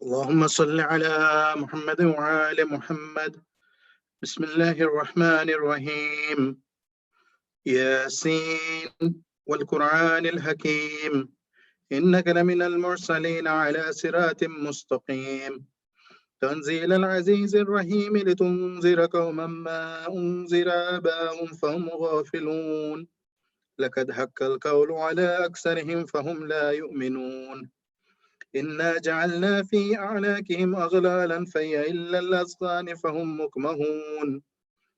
اللهم صل على محمد وآل محمد. بسم الله الرحمن الرحيم. ياسين والقرآن الحكيم، إنك لمن المرسلين على صراط مستقيم. تنزيل العزيز الرحيم لتنذر قوما ما أنذر آباؤهم فهم غافلون. لقد حق القول على أكثرهم فهم لا يؤمنون. إنا جعلنا في أعناقهم أغلالا فهي إلا الأذقان فهم مقمحون.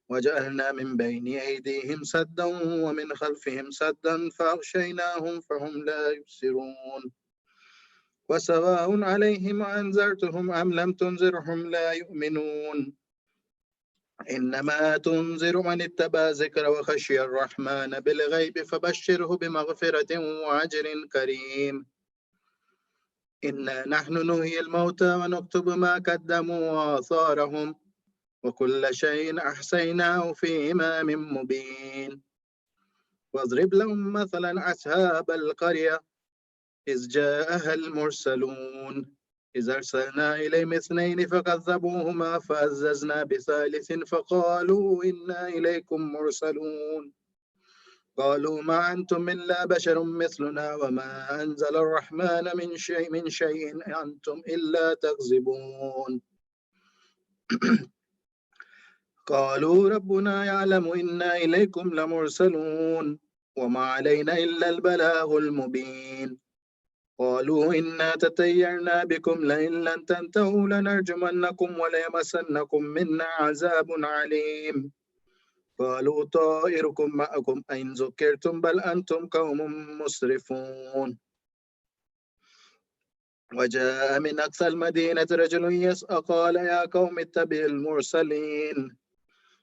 وجعلنا من بين أيديهم سدا ومن خلفهم سدا فأغشيناهم فهم لا يبصرون. وسواء عليهم أنذرتهم أم لم تنذرهم لا يؤمنون. إنما تنذر من اتبع ذكر وخشي الرحمن بالغيب فبشره بمغفرة وأجر كريم. إنا نحن نحيي الموتى ونكتب ما قدموا وآثارهم وكل شيء أحصيناه في إمام مبين. واضرب لهم مثلا أصحاب القرية إذ جاءها المرسلون إذ أرسلنا إليهم اثنين فكذبوهما فعززنا بثالث فقالوا إنا إليكم مرسلون. قالوا ما أنتم إلا بشر مثلنا وما أنزل الرحمن من شيء أنتم إلا تكذبون. قالوا ربنا يعلم إنا إليكم لمرسلون وما علينا إلا البلاغ المبين. قالوا إنا تطيرنا بكم لئن لم تنتهوا لنرجمنكم وليمسنكم منا عذاب عليم. قالوا طائركم معكم أئن ذكرتم بل أنتم قوم مسرفون. وجاء من أقصى المدينة رجل يسعى قال يا قوم اتبعوا المرسلين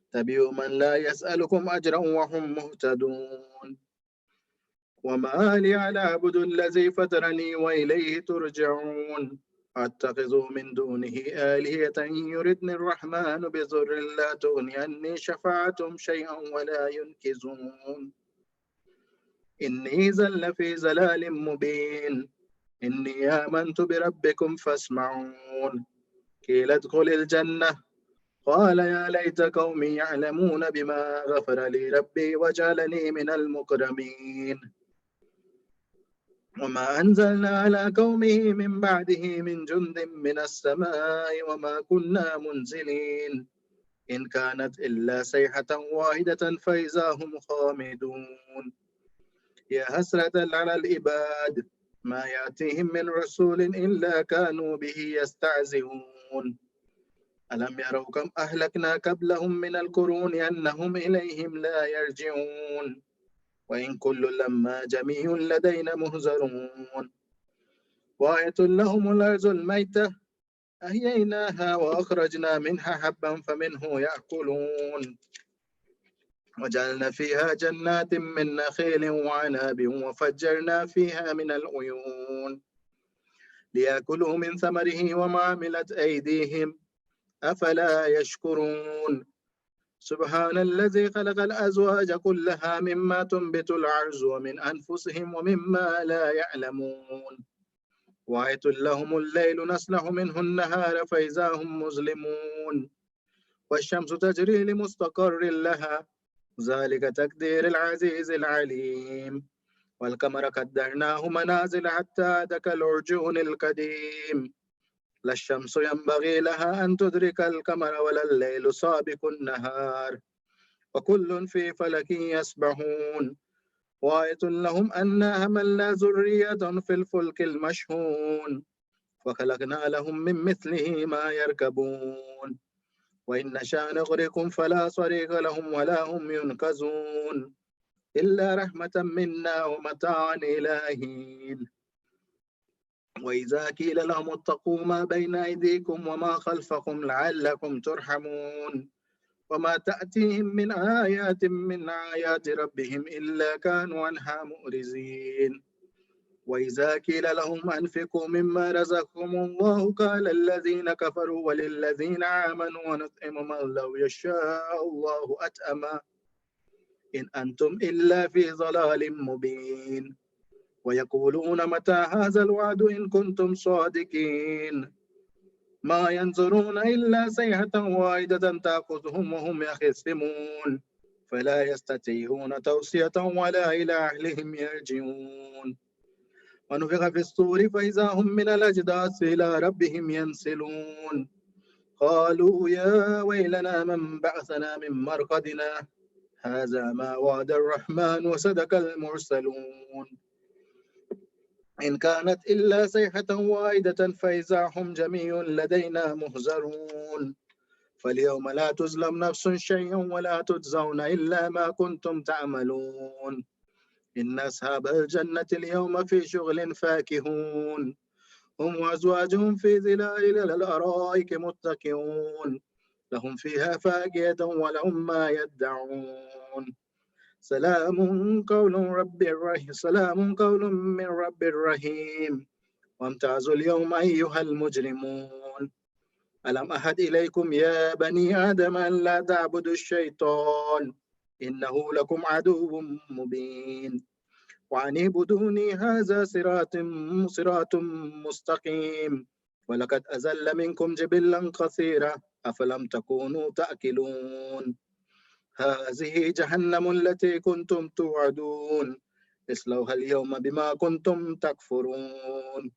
اتبعوا من لا يسألكم أجرا وهم مهتدون. وما لي على أعبد الذي فطرني وإليه ترجعون. أتخذ من دونه آلهة إن يردني الرحمن بضر لا تغني عني شفاعتهم شيئا ولا ينقذون. إني زل في زلال مبين. إني آمنت بربكم فاسمعون. قيل ادخل الجنة قال يا ليت قومي يعلمون بما غفر لي ربي وجعلني من المكرمين. وما أنزلنا على قومه من بعده من جند من السماء وما كنا منزلين إن كانت إلا صيحة واحدة فإذا هم خامدون. يا حسرة على العباد ما يأتيهم من رسول إلا كانوا به يستهزئون. ألم يروا كم أهلكنا قبلهم من القرون أنهم إليهم لا يرجعون. وإن كل لما جميع لدينا مهزرون. وآية لهم الأرض الميتة أحييناها وأخرجنا منها حبا فمنه يأكلون. وجعلنا فيها جنات من نخيل وعناب وفجرنا فيها من العيون ليأكلوا من ثمره وما عملت أيديهم أفلا يشكرون. سبحان الذي خلق الأزواج كلها مما تنبت الأرض ومن أنفسهم ومما لا يعلمون. وآية لهم الليل نسلخ منه النهار فإذا هم مظلمون. والشمس تجري لمستقر لها ذلك تقدير العزيز العليم. والقمر قدرناه منازل حتى عاد كالعرجون القديم. لا الشمس ينبغي لها أن تدرك القمر ولا الليل سابق النهار وكل في فلك يسبحون. وآية لهم أنا حملنا ذرية في الفلك المشحون وخلقنا لهم من مثله ما يركبون. وإن نشأ نغرقهم فلا صريخ لهم ولا هم ينقذون إلا رحمة منا ومتاعا إلى حين. وإذا قيل لهم اتقوا ما بين أيديكم وما خلفكم لعلكم ترحمون. وما تأتيهم من آيات من آيات ربهم إلا كانوا عنها مؤرزين. وإذا قيل لهم أنفقوا مما رزقكم الله قال الذين كفروا وللذين آمنوا ونطعم من لو يشاء الله أطعمه إن أنتم إلا في ضلال مبين. ويقولون متى هذا الوعد إن كنتم صادقين ما ينظرون إلا صيحة واحدة تأخذهم وهم يخصمون فلا يستطيعون توصية ولا إلى أهلهم يرجعون ونفخ في الصور فإذا هم من الأجداث إلى ربهم ينسلون قالوا يا ويلنا من بعثنا من مرقدنا هذا ما وعد الرحمن وصدق المرسلون إن كانت إلا صيحة واحدة فإذا هم جميع لدينا مهزرون فاليوم لا تظلم نفس شيئا ولا تجزون إلا ما كنتم تعملون إن أصحاب الجنة اليوم في شغل فاكهون هم وأزواجهم في ظلال على الأرائك متكئون لهم فيها فاكهة ولهم ما يدعون سلام قول من رب رحيم وامتازوا اليوم أيها المجرمون ألم أحد إليكم يا بني آدم أن لا تعبدوا الشيطان إنه لكم عدو مبين وأن اعبدوني هذا صراط مستقيم ولقد أزل منكم جبلا كثيرا أفلم تكونوا تأكلون هذه جهنم التي كنتم توعدون اصلوها اليوم بما كنتم تكفرون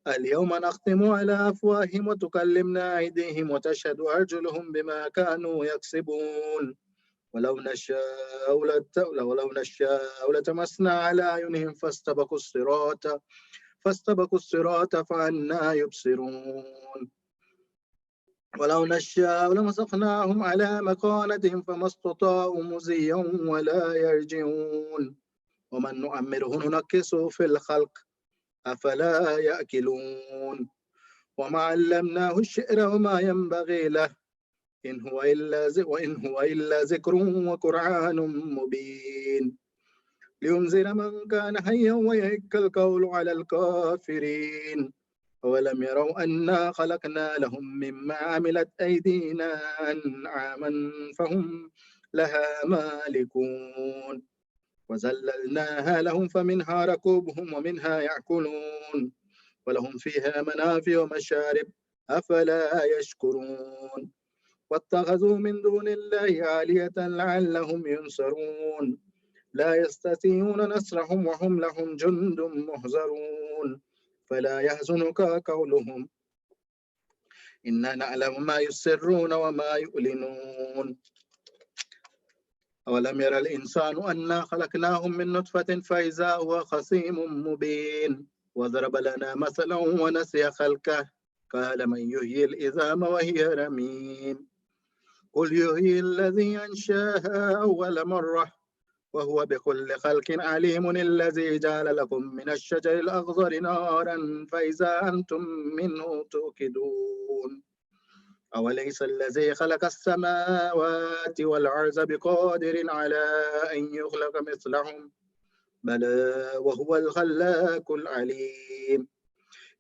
اليوم نختم على أفواههم وتكلمنا أيديهم وتشهد أرجلهم بما كانوا يكسبون ولو نشاء لتمسنا على أعينهم فاستبقوا الصراط فأنى يبصرون ولو نشاء لمسخناهم على مكانتهم فما استطاعوا مزيا ولا يرجعون ومن نؤمره ننكسه في الخلق أفلا يأكلون وما علمناه الشعر وما ينبغي له وإن هو إلا ذكر وقرآن مبين لينذر من كان حيا ويحق القول على الكافرين أولم يروا أنا خلقنا لهم مما عملت أيدينا أنعاما فهم لها مالكون وذللناها لهم فمنها ركوبهم ومنها يأكلون ولهم فيها منافع ومشارب أفلا يشكرون واتخذوا من دون الله آلهة لعلهم ينصرون لا يستطيعون نصرهم وهم لهم جند محضرون فلا يحزنك قولهم إنا نعلم ما يسرون وما يعلنون أولم ير الإنسان أنا خلقناهم من نطفة فإذا هو خصيم مبين وضرب لنا مثلا ونسي خلقه قال من يحيي العظام وهي رميم قل يحيي الذي أنشاها أول مرة وهو بكل خلق عليم الذي جعل لكم من الشجر الأخضر نارا فإذا أنتم منه توقدون أوليس الذي خلق السماوات والأرض بقادر على أن يخلق مثلهم بلى وهو الخلاق العليم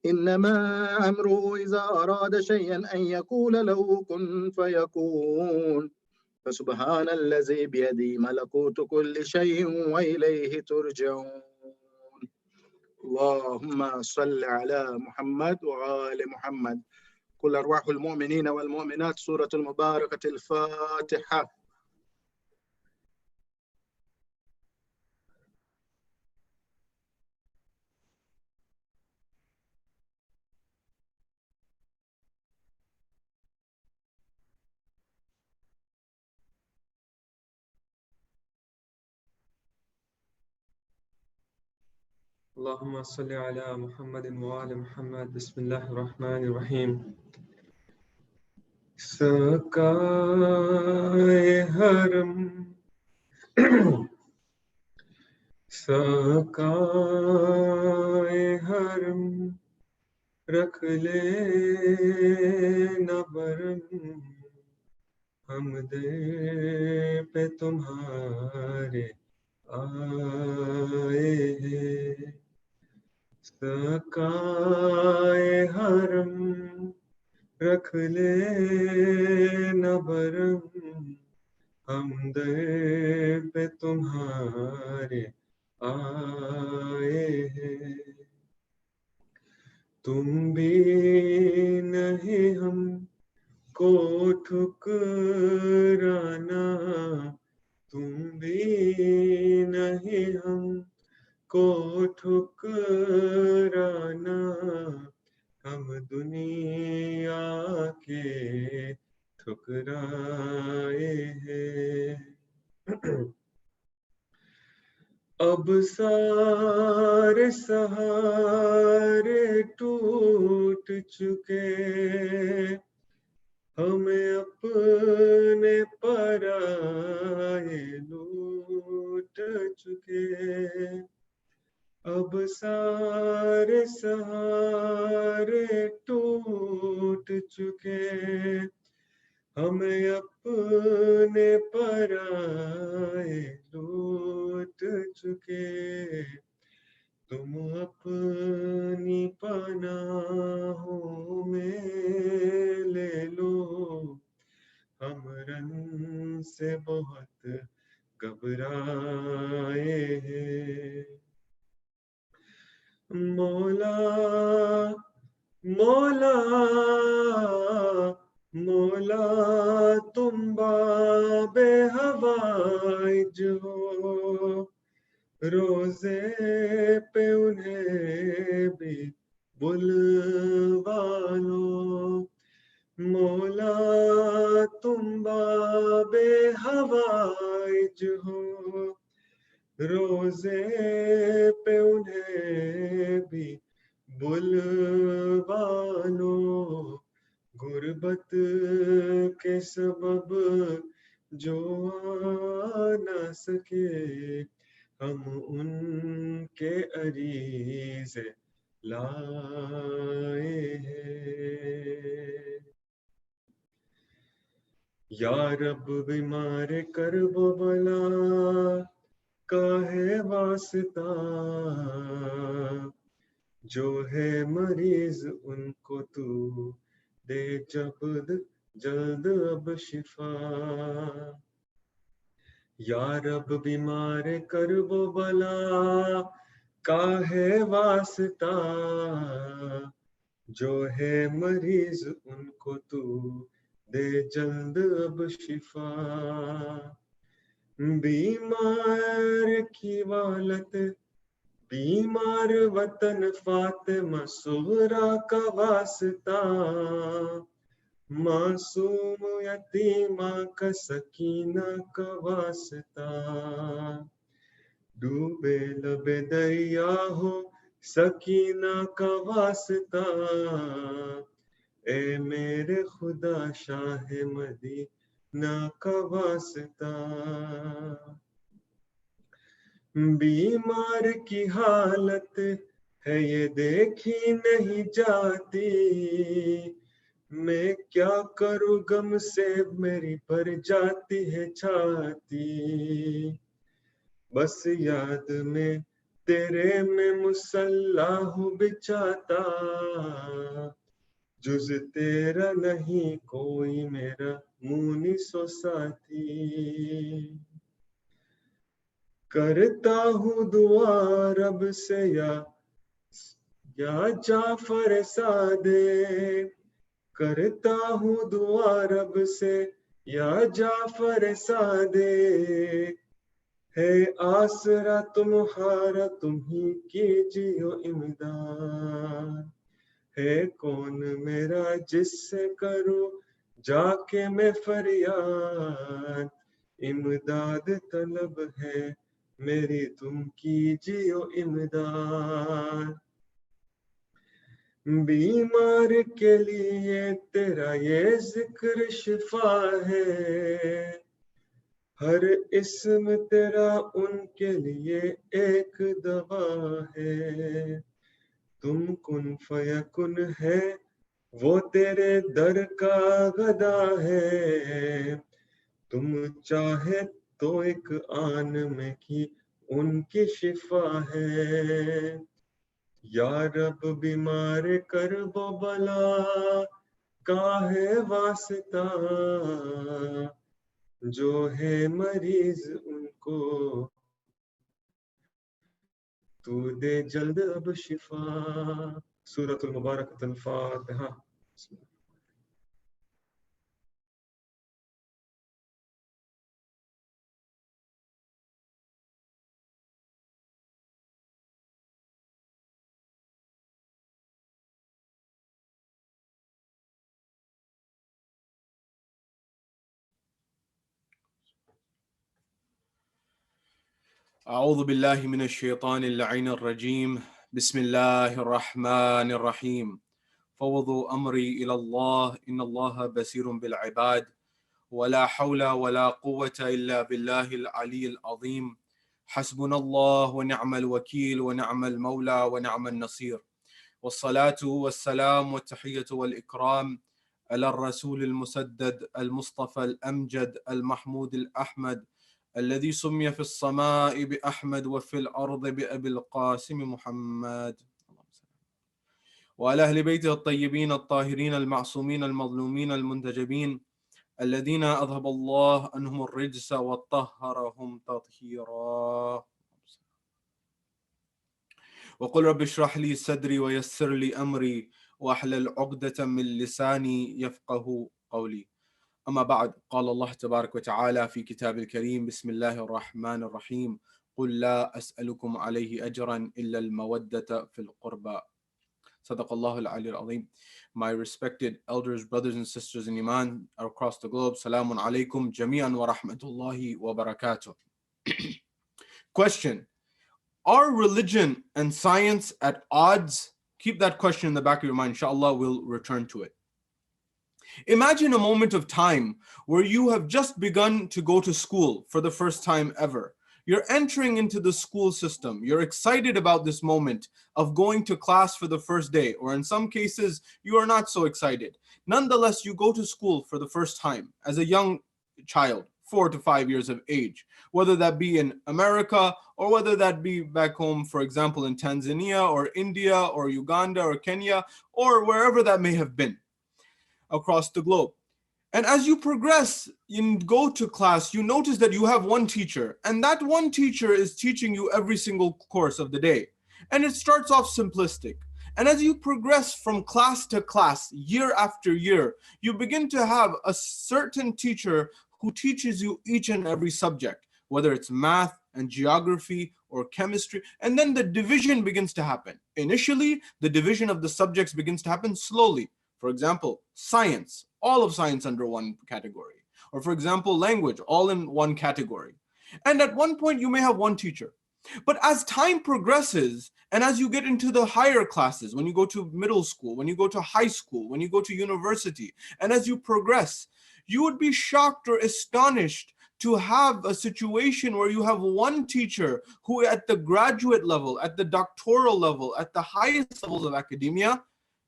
إنما أمره إذا أراد شيئا أن يقول له كن فيكون فسبحان الذي بيده ملكوت كل شيء وإليه ترجعون اللهم صل على محمد وآل محمد كل أرواح المؤمنين والمؤمنات سورة المباركة الفاتحة. اللهم صل على محمد وآل محمد بسم الله الرحمن الرحيم سکائے حرم سکائے حرم رکھ لے نہ برم ہم دے پہ تمہارے آئے ہیں سکائے حرم رکھ لے نہ برم ہم در پہ تمہارے آئے ہیں تم بھی نہیں ہم کو ٹھکرانا تم بھی نہیں، ہم کو ٹھکرانا ہم دنیا کے ٹھکرائے ہیں۔ اب سارے سہارے ٹوٹ چکے، ہمیں اپنے پرائے لوٹ چکے۔ اب سارے سہارے ٹوٹ چکے، ہمیں اپنے پرائے لوٹ چکے۔ تم اپنی پناہوں میں لے لو، ہم رن سے بہت گھبرائے ہیں۔ مولا مولا مولا تم باب حوائج ہو، روزے پہ انہیں بھی بلوا لو۔ مولا تم باب حوائج ہو، روزے پہ انہیں بھی بلوا لو۔ غربت کے سبب جو آ نہ سکے، ہم ان کے عریضے لائے ہیں۔ یا رب بیمار کرب و بلا کا ہے واسطہ، جو ہے مریض ان کو تو دے جلد اب شفا۔ یا رب بیمار کرب و بلا کا ہے واسطہ، جو ہے مریض ان کو تو دے جلد اب شفا۔ بیمار کی والت، بیمار وطن فاطمہ صغرا کا واسطہ، معصوم یتیمہ کا سکینہ کا واسطہ۔ ڈوبے لب دریا ہو سکینہ کا واسطہ، اے میرے خدا شاہ مدینہ کا واسطہ۔ بیمار کی حالت ہے یہ دیکھی نہیں جاتی، میں کیا کروں غم سے میری بھر جاتی ہے چھاتی۔ بس یاد میں تیرے میں مصلی ہوں بچھاتا، جز تیرا نہیں کوئی میرا مونس و ساتھی۔ کرتا ہوں دعا رب سے یا جعفر صادق، کرتا ہوں دعا رب سے یا جعفر صادق، ہے آسرا تمہارا تم ہی کیجیو امداد۔ ہے کون میرا جس سے کروں جا کے میں فریاد، امداد طلب ہے میری تم کیجیو امداد۔ بیمار کے لیے تیرا یہ ذکر شفا ہے، ہر اسم تیرا ان کے لیے ایک دوا ہے۔ تم کن فیکن ہے وہ تیرے در کا غدا ہے، تم چاہے تو ایک آن میں کی ان کی شفا ہے۔ یا رب بیمار کرب و بلا کا ہے واسطہ، جو ہے مریض ان کو تو دے جلد اب شفا۔ سورۃ المبارکۃ الفاتحہ۔ أعوذ بالله من الشيطان اللعين الرجيم بسم الله الرحمن الرحيم فوضوا أمري إلى الله إن الله بصير بالعباد ولا حول ولا قوة إلا بالله العلي العظيم حسبنا الله ونعم الوكيل ونعم المولى ونعم النصير والصلاة والسلام والتحية والإكرام على الرسول المسدد المصطفى الأمجد المحمود الأحمد الذي سمي في السماء بأحمد وفي الأرض بأبي القاسم محمد وعلى أهل بيته الطيبين الطاهرين المعصومين المظلومين المنتجبين الذين أذهب الله عنهم الرجس وطهرهم تطهيرا وقل رب اشرح لي صدري ويسر لي أمري وأحلل عقدة من لساني يفقه قولي أما بعد قال الله تبارك وتعالى في كتاب الكريم بسم الله الرحمن الرحيم قل لا أسألكم عليه أجرا إلا المودة في القربى صدق الله العلي العظيم. My respected elders, brothers and sisters in Iman across the globe, Salamun alaikum jami'an wa rahmatullahi wa barakatuh. Question: are religion and science at odds? Keep that question in the back of your mind. Inshallah, we'll return to it. Imagine a moment of time where you have just begun to go to school for the first time ever. You're entering into the school system. You're excited about this moment of going to class for the first day, or in some cases, you are not so excited. Nonetheless, you go to school for the first time as a young child, 4 to 5 years of age, whether that be in America or whether that be back home, for example, in Tanzania or India or Uganda or Kenya or wherever that may have been across the globe. And as you progress and go to class, you notice that you have one teacher, and that one teacher is teaching you every single course of the day. And it starts off simplistic. And as you progress from class to class, year after year, you begin to have a certain teacher who teaches you each and every subject, whether it's math and geography or chemistry, and then the division begins to happen. Initially, the division of the subjects begins to happen slowly. For example, science, all of science under one category. Or for example, language, all in one category. And at one point, you may have one teacher. But as time progresses, and as you get into the higher classes, when you go to middle school, when you go to high school, when you go to university, and as you progress, you would be shocked or astonished to have a situation where you have one teacher who at the graduate level, at the doctoral level, at the highest levels of academia,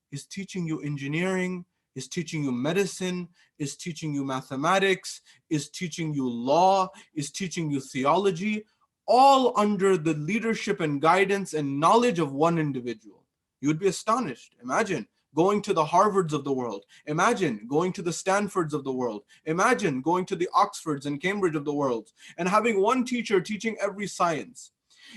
is teaching you engineering, is teaching you medicine, is teaching you mathematics, is teaching you law, is teaching you theology, all under the leadership and guidance and knowledge of one individual. You would be astonished. Imagine going to the Harvards of the world. Imagine going to the Stanfords of the world. Imagine going to the Oxfords and Cambridge of the world and having one teacher teaching every science.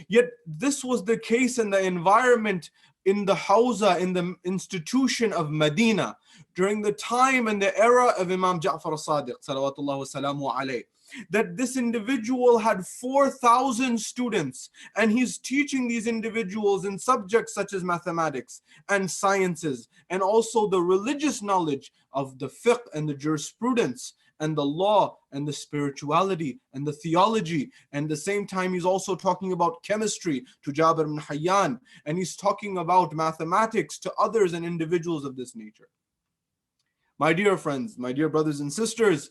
Yet this was the case in the environment, in the Hawza, in the institution of Medina, during the time and the era of Imam Jaffer Sadiq, salawatullah wa salamu alayh, that this individual had 4,000 students, and he's teaching these individuals in subjects such as mathematics and sciences, and also the religious knowledge of the fiqh and the jurisprudence and the law and the spirituality and the theology. And at the same time, he's also talking about chemistry to Jabir ibn Hayyan, and he's talking about mathematics to others and individuals of this nature. My dear friends, my dear brothers and sisters,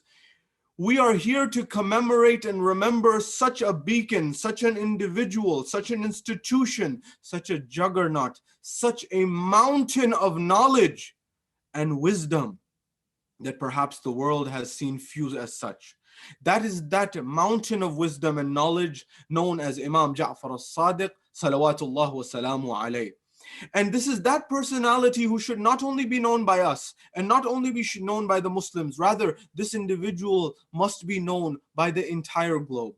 we are here to commemorate and remember such a beacon, such an individual, such an institution, such a juggernaut, such a mountain of knowledge and wisdom that perhaps the world has seen few as such. That is that mountain of wisdom and knowledge known as Imam Jaffer as-Sadiq, salawatullah wa salamu alayh. And this is that personality who should not only be known by us and not only be known by the Muslims, rather this individual must be known by the entire globe.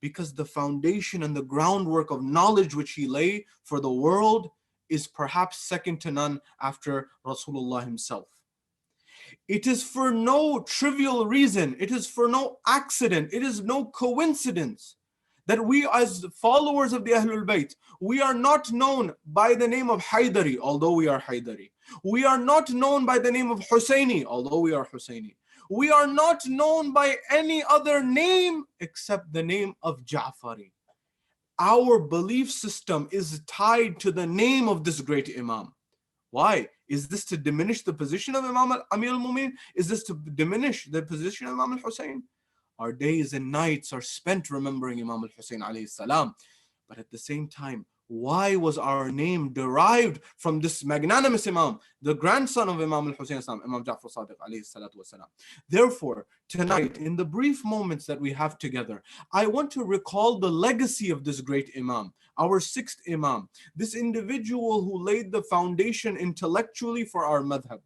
Because the foundation and the groundwork of knowledge which he lay for the world is perhaps second to none after Rasulullah himself. It is for no trivial reason, it is for no accident, it is no coincidence that we as followers of the Ahlul Bayt, we are not known by the name of Haydari, although we are Haydari. We are not known by the name of Husseini, although we are Husseini. We are not known by any other name except the name of Ja'fari. our belief system is tied to the name of this great Imam. Why? Is this to diminish the position of Imam Amir al-Mu'minin? Is this to diminish the position of Imam al-Hussein? Our days and nights are spent remembering Imam al-Hussein alayhi salam. But at the same time, why was our name derived from this magnanimous Imam, the grandson of Imam al-Hussein, Imam Jaffer Sadiq alayhi salatu wasalam? Therefore, tonight, in the brief moments that we have together, I want to recall the legacy of this great Imam, our sixth Imam, this individual who laid the foundation intellectually for our madhab.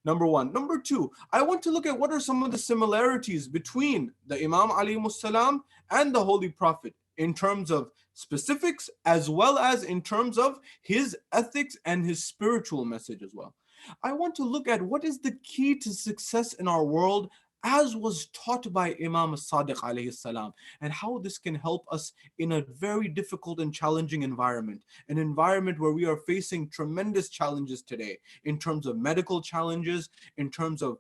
Number one. Number two, I want to look at what are some of the similarities between the Imam alayhi salam and the Holy Prophet in terms of specifics as well as in terms of his ethics and his spiritual message as well. I want to look at what is the key to success in our world as was taught by Imam Sadiq alayhi salam, and how this can help us in a very difficult and challenging environment, an environment where we are facing tremendous challenges today in terms of medical challenges, in terms of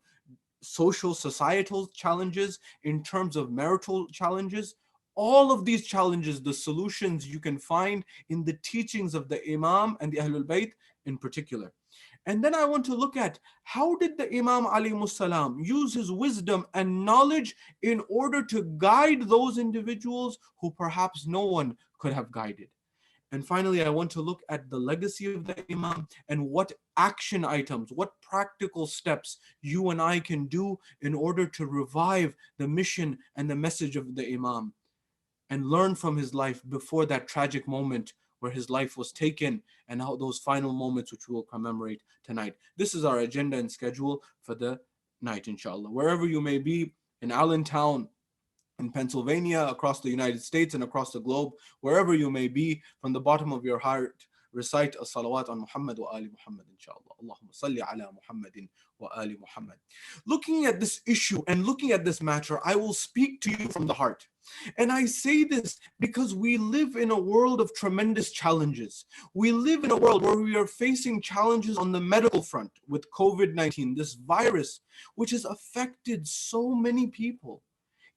social, societal challenges, in terms of marital challenges. All of these challenges, the solutions you can find in the teachings of the Imam and the Ahlul Bayt in particular. And then I want to look at how did the Imam alayhi salam use his wisdom and knowledge in order to guide those individuals who perhaps no one could have guided. And finally, I want to look at the legacy of the Imam and what action items, what practical steps you and I can do in order to revive the mission and the message of the Imam and learn from his life before that tragic moment where his life was taken, and how those final moments which we will commemorate tonight. This is our agenda and schedule for the night, inshallah. Wherever you may be, in Allentown, in Pennsylvania, across the United States and across the globe, wherever you may be, from the bottom of your heart, recite a salawat on Muhammad wa ali Muhammad, inshallah. Allahumma salli ala Muhammadin wa ali Muhammad. Looking at this issue and looking at this matter, I will speak to you from the heart. And I say this because we live in a world of tremendous challenges. We live in a world where we are facing challenges on the medical front with COVID-19, this virus, which has affected so many people.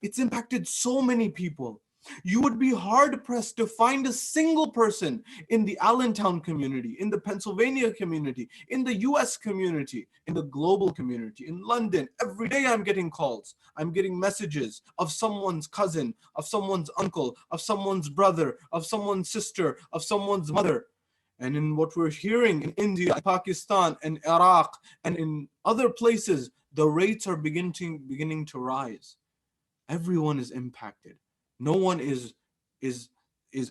It's impacted so many people. You would be hard pressed to find a single person in the Allentown community, in the Pennsylvania community, in the US community, in the global community, in London. Every day I'm getting calls. I'm getting messages of someone's cousin, of someone's uncle, of someone's brother, of someone's sister, of someone's mother. And in what we're hearing in India, Pakistan, and Iraq, and in other places, the rates are beginning to rise. Everyone is impacted. No one is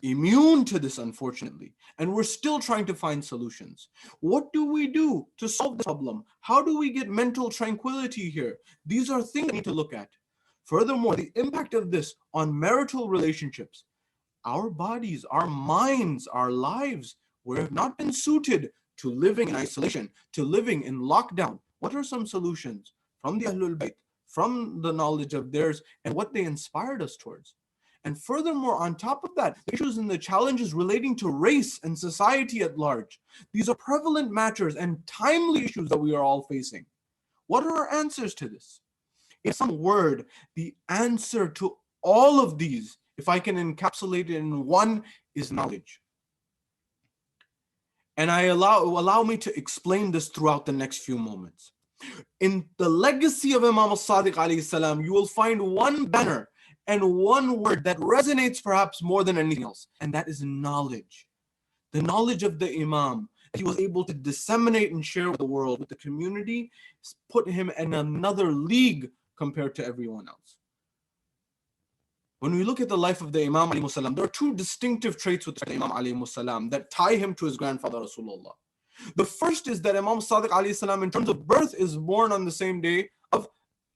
immune to this, unfortunately. And we're still trying to find solutions. What do we do to solve this problem? How do we get mental tranquility here? These are things we need to look at. Furthermore, the impact of this on marital relationships. Our bodies, our minds, our lives, we have not been suited to living in isolation, to living in lockdown. What are some solutions from the Ahlul Bayt, from the knowledge of theirs, and what they inspired us towards? And furthermore, on top of that, the issues and the challenges relating to race and society at large. These are prevalent matters and timely issues that we are all facing. What are our answers to this? In some word, the answer to all of these, if I can encapsulate it in one, is knowledge. And allow me to explain this throughout the next few moments. In the legacy of Imam al-Sadiq alayhi salam, you will find one banner and one word that resonates perhaps more than anything else, and that is knowledge. The knowledge of the Imam he was able to disseminate and share with the world, with the community, put him in another league compared to everyone else. When we look at the life of the Imam alayhi salam, there are two distinctive traits with the Imam alayhi salam that tie him to his grandfather Rasulullah. The first is that Imam Sadiq alayhi salam, in terms of birth, is born on the same day of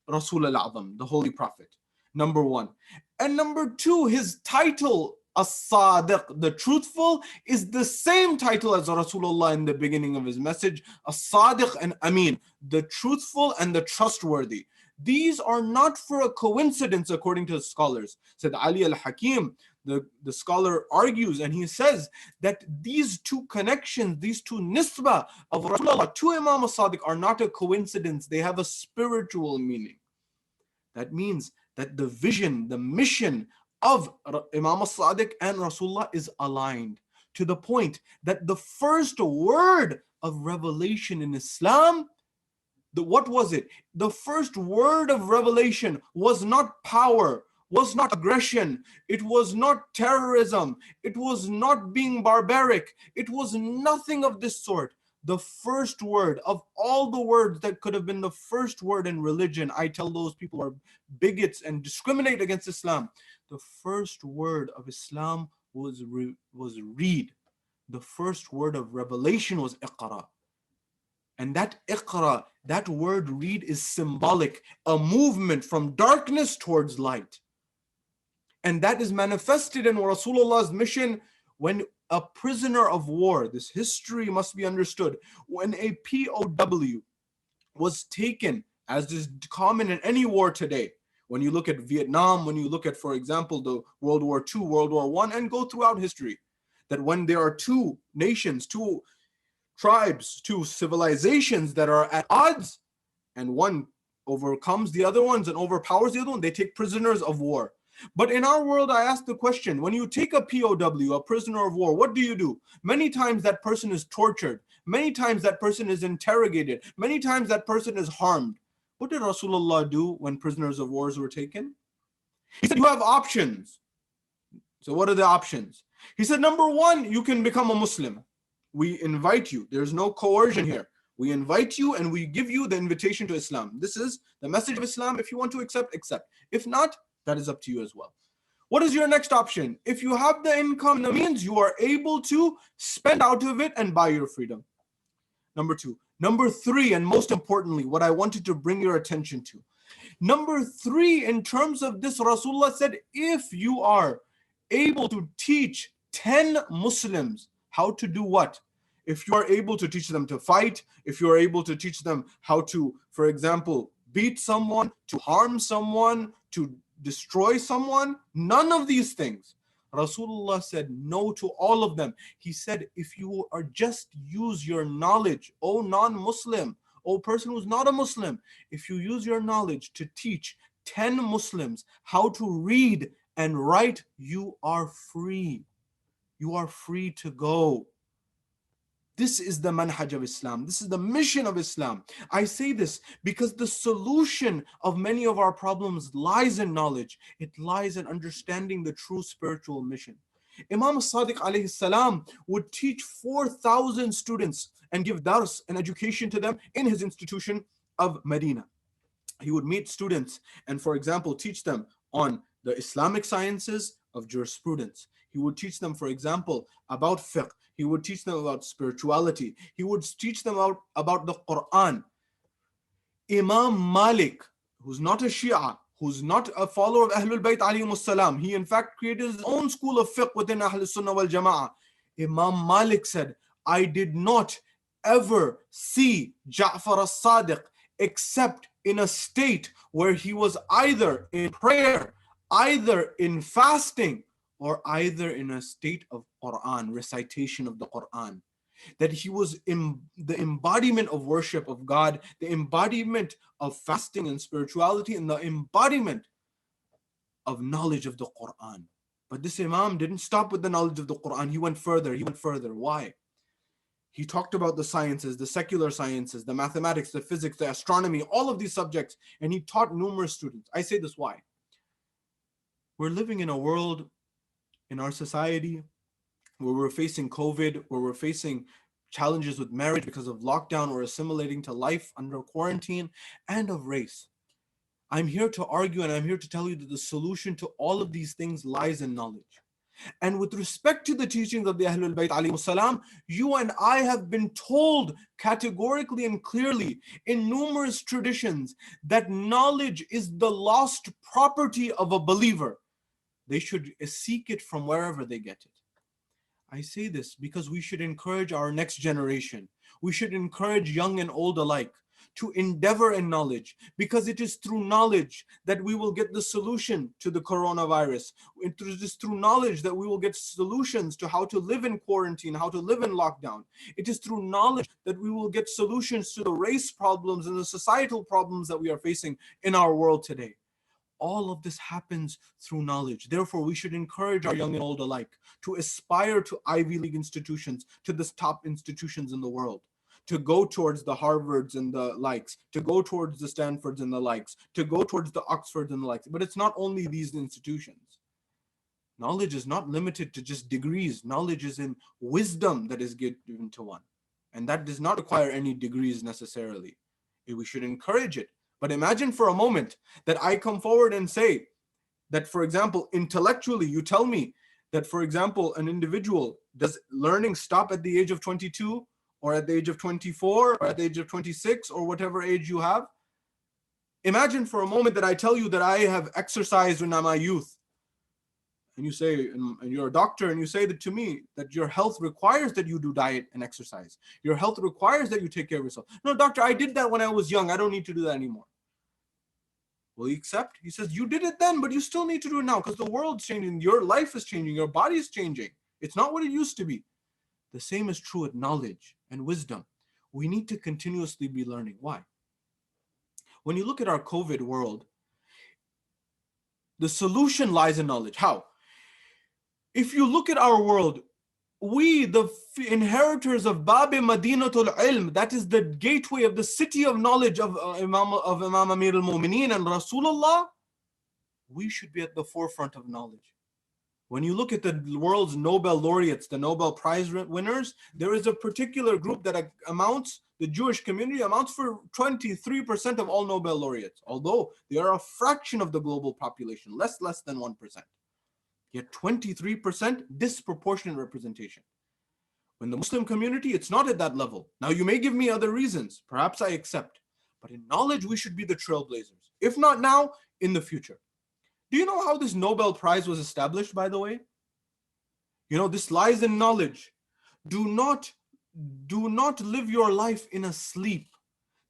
Rasul al-Azam, the Holy Prophet. Number one. And number two, his title, As-Sadiq, the truthful, is the same title as Rasulullah in the beginning of his message, As-Sadiq and Amin, the truthful and the trustworthy. These are not for a coincidence, according to the scholars. Said Ali al-Hakim, the scholar argues, and he says that these two connections, these two nisbah of Rasulullah to Imam As-Sadiq are not a coincidence. They have a spiritual meaning. That means that the vision, the mission of Imam al-Sadiq and Rasulullah is aligned, to the point that the first word of revelation in Islam, what was it? The first word of revelation was not power, was not aggression, it was not terrorism, it was not being barbaric, it was nothing of this sort. The first word of all the words that could have been the first word in religion, I tell those people who are bigots and discriminate against Islam, the first word of Islam was read. The first word of revelation was Iqra. And that Iqra, that word read, is symbolic, a movement from darkness towards light. And that is manifested in Rasulullah's mission when a prisoner of war, this history must be understood, when a POW was taken, as is common in any war today. When you look at Vietnam, when you look at, for example, the World War II, World War I, and go throughout history, that when there are two nations, two tribes, two civilizations that are at odds, and one overcomes the other ones and overpowers the other one, they take prisoners of war. But in our world, I ask the question, when you take a POW, a prisoner of war, what do? Many times that person is tortured. Many times that person is interrogated. Many times that person is harmed. What did Rasulullah do when prisoners of wars were taken? He said, you have options. So what are the options? He said, number one, you can become a Muslim. We invite you. There's no coercion here. We invite you and we give you the invitation to Islam. This is the message of Islam. If you want to accept, accept. If not, that is up to you as well. What is your next option? If you have the income and the means, you are able to spend out of it and buy your freedom. Number two. Number three, and most importantly, what I wanted to bring your attention to. Number three, in terms of this, Rasulullah said, if you are able to teach 10 Muslims how to do what? If you are able to teach them to fight, if you are able to teach them how to, for example, beat someone, to harm someone, to destroy someone, none of these things. Rasulullah said no to all of them. He said, if you are just use your knowledge, O non-Muslim, O person who's not a Muslim, if you use your knowledge to teach 10 Muslims how to read and write, you are free. You are free to go. This is the manhaj of Islam. This is the mission of Islam. I say this because the solution of many of our problems lies in knowledge. It lies in understanding the true spiritual mission. Imam Sadiq alayhi salam would teach 4,000 students and give dars and education to them in his institution of Medina. He would meet students and, for example, teach them on the Islamic sciences of jurisprudence. He would teach them, for example, about fiqh. He would teach them about spirituality. He would teach them about the Quran. Imam Malik, who's not a Shia, who's not a follower of Ahlul Bayt alayhimus salam, he in fact created his own school of fiqh within Ahlul Sunnah wal Jama'ah. Imam Malik said, I did not ever see Jaffer al-Sadiq except in a state where he was either in prayer, either in fasting, or either in a state of Quran, recitation of the Quran. That he was in the embodiment of worship of God, the embodiment of fasting and spirituality, and the embodiment of knowledge of the Quran. But this Imam didn't stop with the knowledge of the Quran. He went further. Why? He talked about the sciences, the secular sciences, the mathematics, the physics, the astronomy, all of these subjects, and he taught numerous students. I say this why? We're living in a world, in our society, where we're facing COVID, where we're facing challenges with marriage because of lockdown or assimilating to life under quarantine, and of race. I'm here to argue and I'm here to tell you that the solution to all of these things lies in knowledge. And with respect to the teachings of the Ahlul Bayt alayhimus salam, you and I have been told categorically and clearly in numerous traditions that knowledge is the lost property of a believer. They should seek it from wherever they get it. I say this because we should encourage our next generation. We should encourage young and old alike to endeavor in knowledge, because it is through knowledge that we will get the solution to the coronavirus. It is through knowledge that we will get solutions to how to live in quarantine, how to live in lockdown. It is through knowledge that we will get solutions to the race problems and the societal problems that we are facing in our world today. all of this happens through knowledge. Therefore, we should encourage our young and old alike to aspire to Ivy League institutions, to the top institutions in the world, to go towards the Harvards and the likes, to go towards the Stanfords and the likes, to go towards the Oxfords and the likes. But it's not only these institutions. Knowledge is not limited to just degrees. Knowledge is in wisdom that is given to one. And that does not require any degrees necessarily. We should encourage it. But imagine for a moment that I come forward and say that, for example, intellectually, you tell me that, for example, an individual, does learning stop at the age of 22 or at the age of 24 or at the age of 26 or whatever age you have? Imagine for a moment that I tell you that I have exercised in my youth. And you say, and you're a doctor, and you say that to me, that your health requires that you do diet and exercise. Your health requires that you take care of yourself. No, doctor, I did that when I was young. I don't need to do that anymore. Will you accept? He says, you did it then, but you still need to do it now because the world's changing. Your life is changing. Your body is changing. It's not what it used to be. The same is true with knowledge and wisdom. We need to continuously be learning. Why? When you look at our COVID world, the solution lies in knowledge. How? If you look at our world, we, the inheritors of Bab Madinatul Ilm, that is the gateway of the city of knowledge of Imam Amir al-Mu'mineen and Rasulullah, we should be at the forefront of knowledge. When you look at the world's Nobel laureates, the Nobel Prize winners, there is a particular group that amounts, the Jewish community amounts for 23% of all Nobel laureates, although they are a fraction of the global population, less than 1%. Yet 23% disproportionate representation. When the Muslim community, it's not at that level. Now you may give me other reasons, perhaps I accept, but in knowledge we should be the trailblazers. If not now, in the future. Do you know how this Nobel Prize was established, by the way? You know, this lies in knowledge. Do not live your life in a sleep.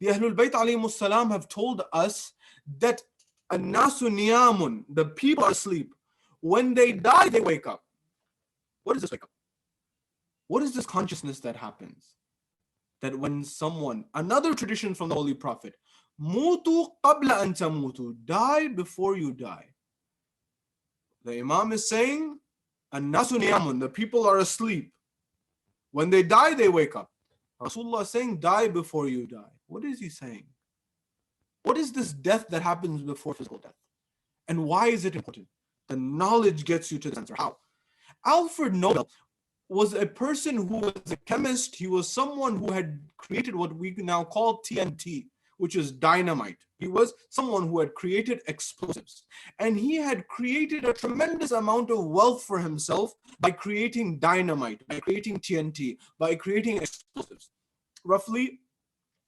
The Ahlul Bayt alayhimus salam have told us that an-nasu niyamun, the people are asleep. When they die, they wake up. What is this wake up? What is this consciousness that happens? That when someone, another tradition from the Holy Prophet, mutu qabla an tamutu, die before you die. The Imam is saying, an-nasu niyamun, the people are asleep. When they die, they wake up. Rasulullah is saying, die before you die. What is he saying? What is this death that happens before physical death? And why is it important? The knowledge gets you to the answer. How? Alfred Nobel was a person who was a chemist. He was someone who had created what we now call TNT, which is dynamite. He was someone who had created explosives. And he had created a tremendous amount of wealth for himself by creating dynamite, by creating TNT, by creating explosives, roughly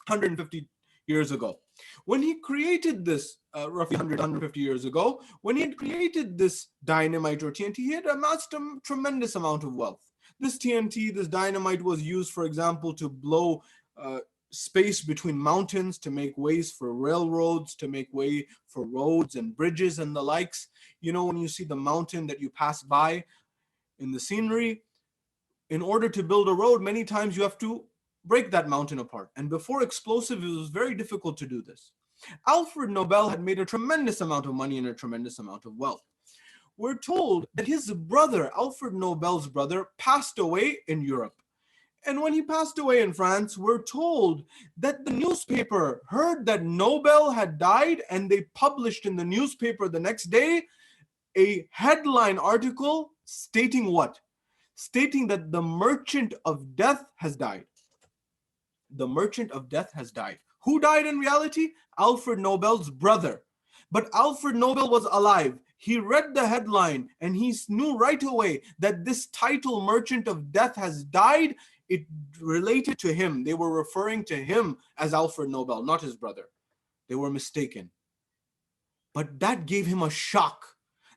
150 years ago. When he created this, roughly 150 years ago, when he had created this dynamite or TNT, he had amassed a tremendous amount of wealth. This TNT, this dynamite was used, for example, to blow space between mountains, to make ways for railroads, to make way for roads and bridges and the likes. You know, when you see the mountain that you pass by in the scenery, in order to build a road, many times you have to break that mountain apart. And before explosives, it was very difficult to do this. Alfred Nobel had made a tremendous amount of money and a tremendous amount of wealth. We're told that his brother, Alfred Nobel's brother, passed away in Europe. And when he passed away in France, we're told that the newspaper heard that Nobel had died, and they published in the newspaper the next day a headline article stating what? Stating that the merchant of death has died. The merchant of death has died. Who died in reality? Alfred Nobel's brother. But Alfred Nobel was alive. He read the headline and he knew right away that this title, Merchant of Death, has died. It related to him. They were referring to him as Alfred Nobel, not his brother. They were mistaken. But that gave him a shock.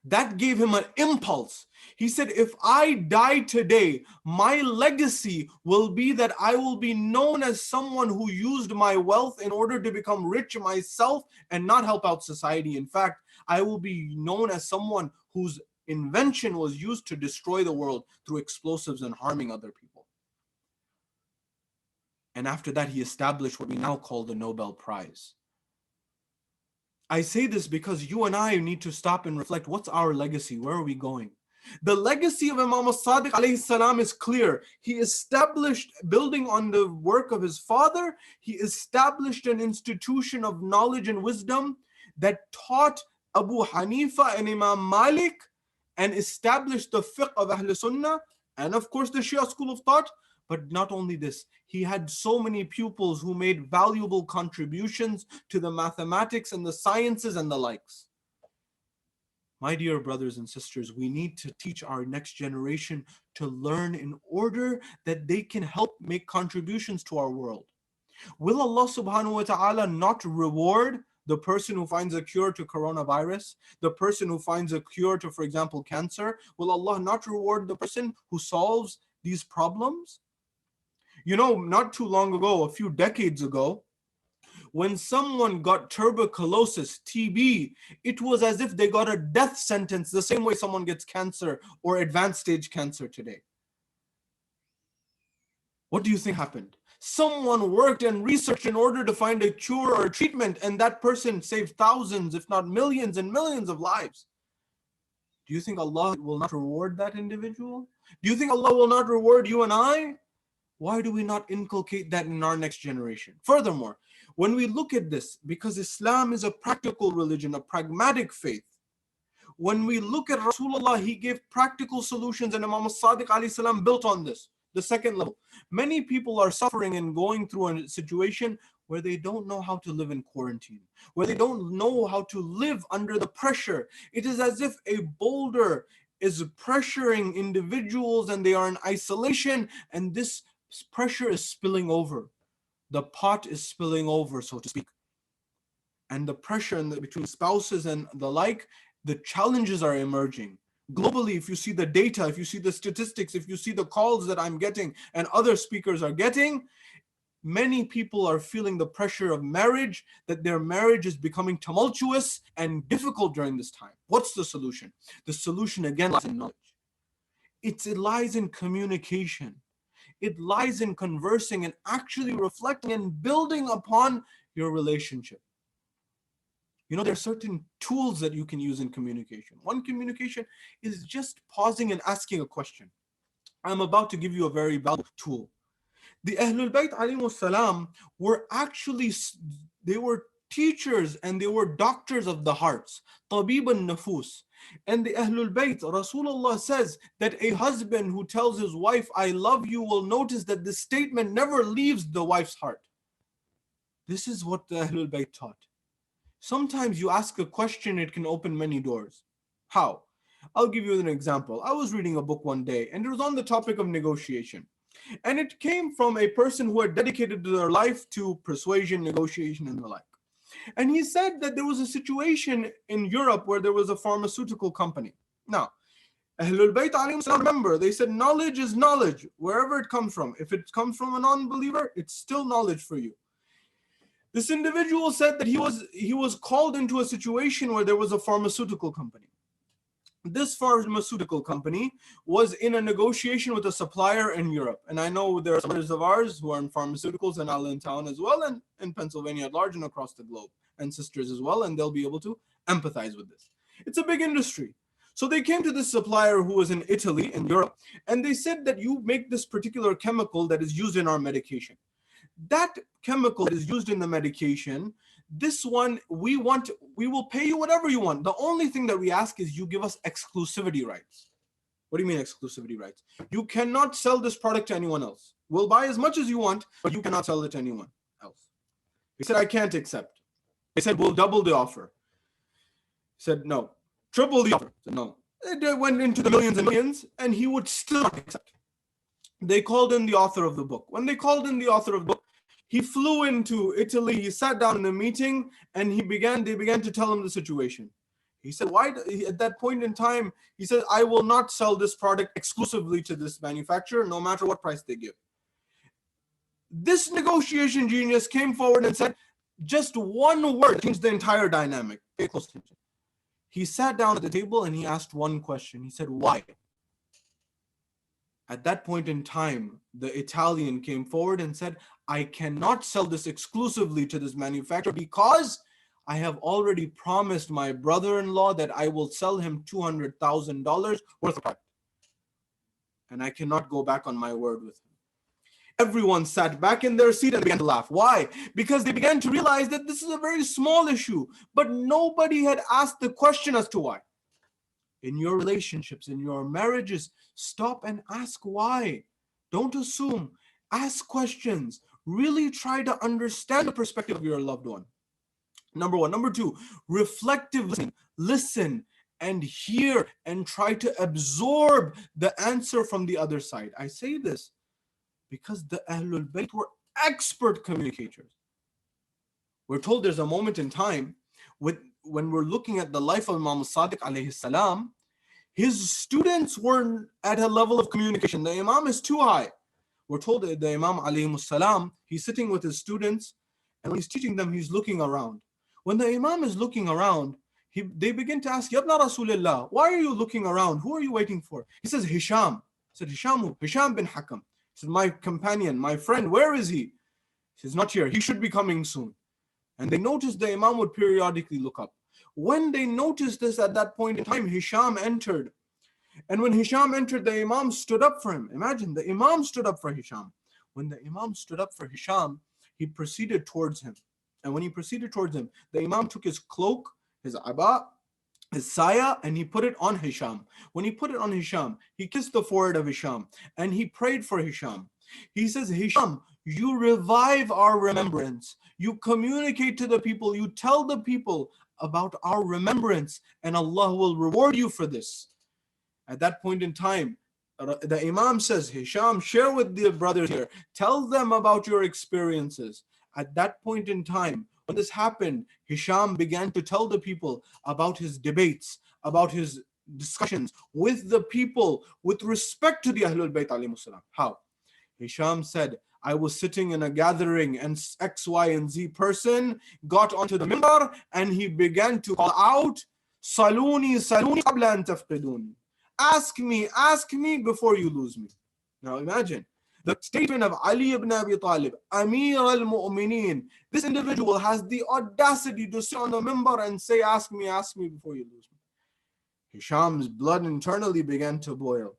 That gave him an impulse. He said, if I die today, my legacy will be that I will be known as someone who used my wealth in order to become rich myself and not help out society. In fact, I will be known as someone whose invention was used to destroy the world through explosives and harming other people. And after that, he established what we now call the Nobel Prize. I say this because you and I need to stop and reflect, what's our legacy? Where are we going? The legacy of Imam Sadiq alayhi salam is clear. He established, building on the work of his father, he established an institution of knowledge and wisdom that taught Abu Hanifa and Imam Malik and established the fiqh of Ahl Sunnah and of course the Shia school of thought. But not only this, he had so many pupils who made valuable contributions to the mathematics and the sciences and the likes. My dear brothers and sisters, we need to teach our next generation to learn in order that they can help make contributions to our world. Will Allah subhanahu wa ta'ala not reward the person who finds a cure to coronavirus, the person who finds a cure to, for example, cancer? Will Allah not reward the person who solves these problems? You know, not too long ago, a few decades ago, when someone got tuberculosis, TB, it was as if they got a death sentence, the same way someone gets cancer or advanced stage cancer today. What do you think happened? Someone worked and researched in order to find a cure or a treatment, and that person saved thousands, if not millions and millions of lives. Do you think Allah will not reward that individual? Do you think Allah will not reward you and I? Why do we not inculcate that in our next generation? Furthermore, when we look at this, because Islam is a practical religion, a pragmatic faith, when we look at Rasulullah, he gave practical solutions, and Imam Sadiq alayhi salam built on this. The second level. Many people are suffering and going through a situation where they don't know how to live in quarantine, where they don't know how to live under the pressure. It is as if a boulder is pressuring individuals and they are in isolation, and this pressure is spilling over. The pot is spilling over, so to speak. And the pressure between spouses and the like, the challenges are emerging. Globally, if you see the data, if you see the statistics, if you see the calls that I'm getting and other speakers are getting, many people are feeling the pressure of marriage, that their marriage is becoming tumultuous and difficult during this time. What's the solution? The solution again lies in knowledge. It lies in communication. It lies in conversing and actually reflecting and building upon your relationship. You know, there are certain tools that you can use in communication. One communication is just pausing and asking a question. I'm about to give you a very valuable tool. The Ahlul Bayt alayhimus salam were actually, they were teachers and they were doctors of the hearts, tabib al-nafus. And the Ahlul Bayt, Rasulullah says that a husband who tells his wife, I love you, will notice that this statement never leaves the wife's heart. This is what the Ahlul Bayt taught. Sometimes you ask a question, it can open many doors. How? I'll give you an example. I was reading a book one day and it was on the topic of negotiation. And it came from a person who had dedicated their life to persuasion, negotiation, and the like. And he said that there was a situation in Europe where there was a pharmaceutical company. Now, Ahlul Bayt alayhim salam, remember, they said knowledge is knowledge, wherever it comes from. If it comes from a non-believer, it's still knowledge for you. This individual said that he was called into a situation where there was a pharmaceutical company. This pharmaceutical company was in a negotiation with a supplier in Europe. And I know there are some others of ours who are in pharmaceuticals in Allentown as well, and in Pennsylvania at large and across the globe, and sisters as well, and they'll be able to empathize with this. It's a big industry. So they came to this supplier who was in Italy, in Europe, and they said that you make this particular chemical that is used in our medication. That chemical that is used in the medication, this one, we will pay you whatever you want. The only thing that we ask is you give us exclusivity rights. What do you mean exclusivity rights? You cannot sell this product to anyone else. We'll buy as much as you want, but you cannot sell it to anyone else. He said, I can't accept. They said, we'll double the offer. He said, no. Triple the offer. He said, no. They went into the millions and millions, and he would still not accept. They called in the author of the book. When they called in the author of the book, he flew into Italy, he sat down in a meeting, and they began to tell him the situation. He said, why, at that point in time, he said, I will not sell this product exclusively to this manufacturer, no matter what price they give. This negotiation genius came forward and said, just one word changed the entire dynamic. Pay close attention. He sat down at the table and he asked one question. He said, why? At that point in time, the Italian came forward and said, I cannot sell this exclusively to this manufacturer because I have already promised my brother-in-law that I will sell him $200,000 worth of product. And I cannot go back on my word with him. Everyone sat back in their seat and began to laugh. Why? Because they began to realize that this is a very small issue, but nobody had asked the question as to why. In your relationships, in your marriages, stop and ask why. Don't assume. Ask questions. Really try to understand the perspective of your loved one. Number one. Number two, reflective listening. Listen and hear and try to absorb the answer from the other side. I say this because the Ahlul Bayt were expert communicators. We're told there's a moment in time when we're looking at the life of Imam Sadiq alayhi salam, his students weren't at a level of communication. The Imam is too high. We're told that the Imam alayhi salam, he's sitting with his students, and when he's teaching them, he's looking around. When the Imam is looking around, they begin to ask, Yabna Rasulullah, why are you looking around? Who are you waiting for? He says, Hisham. He said, Hisham bin Hakam. He said, my companion, my friend, where is he? He says, not here. He should be coming soon. And they noticed the Imam would periodically look up. When they noticed this at that point in time, Hisham entered. And when Hisham entered, the Imam stood up for him. Imagine, the Imam stood up for Hisham. When the Imam stood up for Hisham, he proceeded towards him. And when he proceeded towards him, the Imam took his cloak, his aba, his saya, and he put it on Hisham. When he put it on Hisham, he kissed the forehead of Hisham and he prayed for Hisham. He says, Hisham, you revive our remembrance. You communicate to the people. You tell the people about our remembrance, and Allah will reward you for this. At that point in time, the Imam says, Hisham, share with the brothers here. Tell them about your experiences. At that point in time, when this happened, Hisham began to tell the people about his debates, about his discussions with the people with respect to the Ahlul Bayt alayhimus salam. How? Hisham said, I was sitting in a gathering and X, Y, and Z person got onto the minbar and he began to call out, Saluni, Saluni qabla an tafqiduni. Ask me before you lose me. Now imagine the statement of Ali ibn Abi Talib, Amir al-Mu'mineen. This individual has the audacity to sit on the minbar and say, ask me before you lose me. Hisham's blood internally began to boil.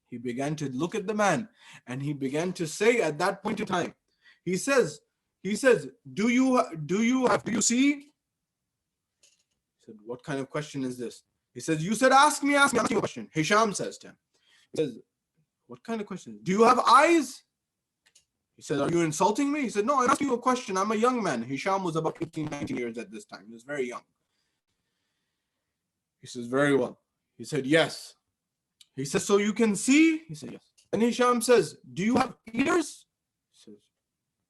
He began to look at the man and he began to say at that point in time, he says, do you see? He said, what kind of question is this? He says, you said, ask me a question. Hisham says to him, he says, what kind of question? Do you have eyes? He said, are you insulting me? He said, no, I'm asking you a question. I'm a young man. Hisham was about 18, 19 years at this time. He was very young. He says, very well. He said, yes. He says, so you can see? He said, yes. And Hisham says, do you have ears? He says,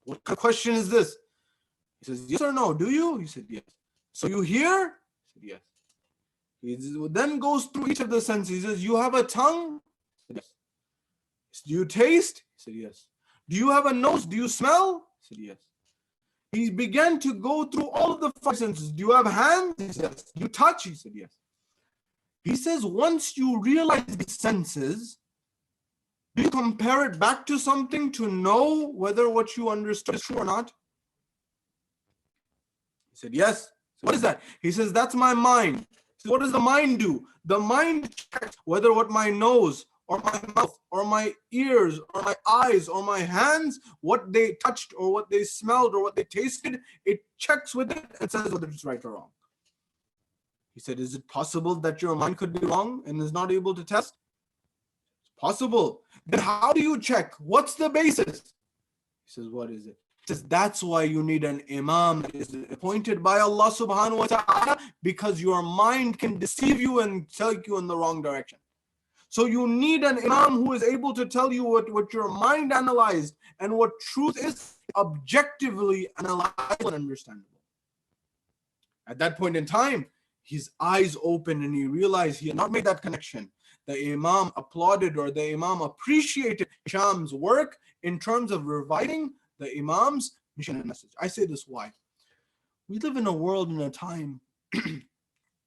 what kind of question is this? He says, yes or no, do you? He said, yes. So you hear? He said, yes. He then goes through each of the senses. He says, you have a tongue? He said, yes. Do you taste? He said, yes. Do you have a nose? Do you smell? He said, yes. He began to go through all of the five senses. Do you have hands? He said, yes. Do you touch? He said, yes. He says, once you realize the senses, do you compare it back to something to know whether what you understood is true or not? He said, yes. So what is that? He says, that's my mind. So what does the mind do? The mind checks whether what my nose or my mouth or my ears or my eyes or my hands, what they touched or what they smelled or what they tasted, it checks with it and says whether it's right or wrong. He said, is it possible that your mind could be wrong and is not able to test? It's possible. Then how do you check? What's the basis? He says, what is it? He says, that's why you need an Imam that is appointed by Allah subhanahu wa ta'ala, because your mind can deceive you and take you in the wrong direction. So you need an Imam who is able to tell you what your mind analyzed and what truth is objectively analyzable and understandable. At that point in time, his eyes opened and he realized he had not made that connection. The Imam applauded or the Imam appreciated Hisham's work in terms of reviving the Imam's mission and message. I say this why? We live in a world and a time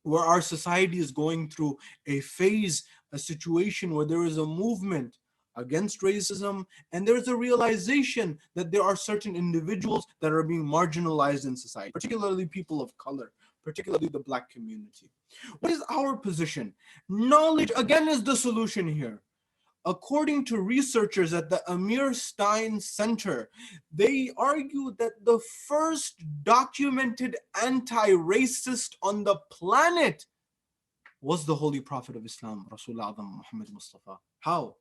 where our society is going through a phase, a situation where there is a movement against racism, and there's a realization that there are certain individuals that are being marginalized in society, particularly people of color, particularly the Black community. What is our position? Knowledge, again, is the solution here. According to researchers at the Amir Stein Center, they argue that the first documented anti-racist on the planet was the Holy Prophet of Islam, Rasulullah Muhammad Mustafa. How?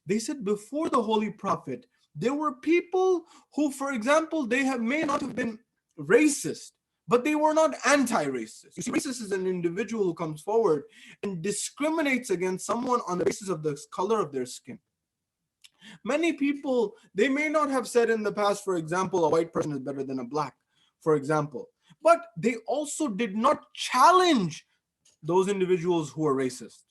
They said before the Holy Prophet, there were people who, for example, may not have been racist, but they were not anti-racist. You see, racist is an individual who comes forward and discriminates against someone on the basis of the color of their skin. Many people, they may not have said in the past, for example, a white person is better than a black, for example, but they also did not challenge those individuals who are racist.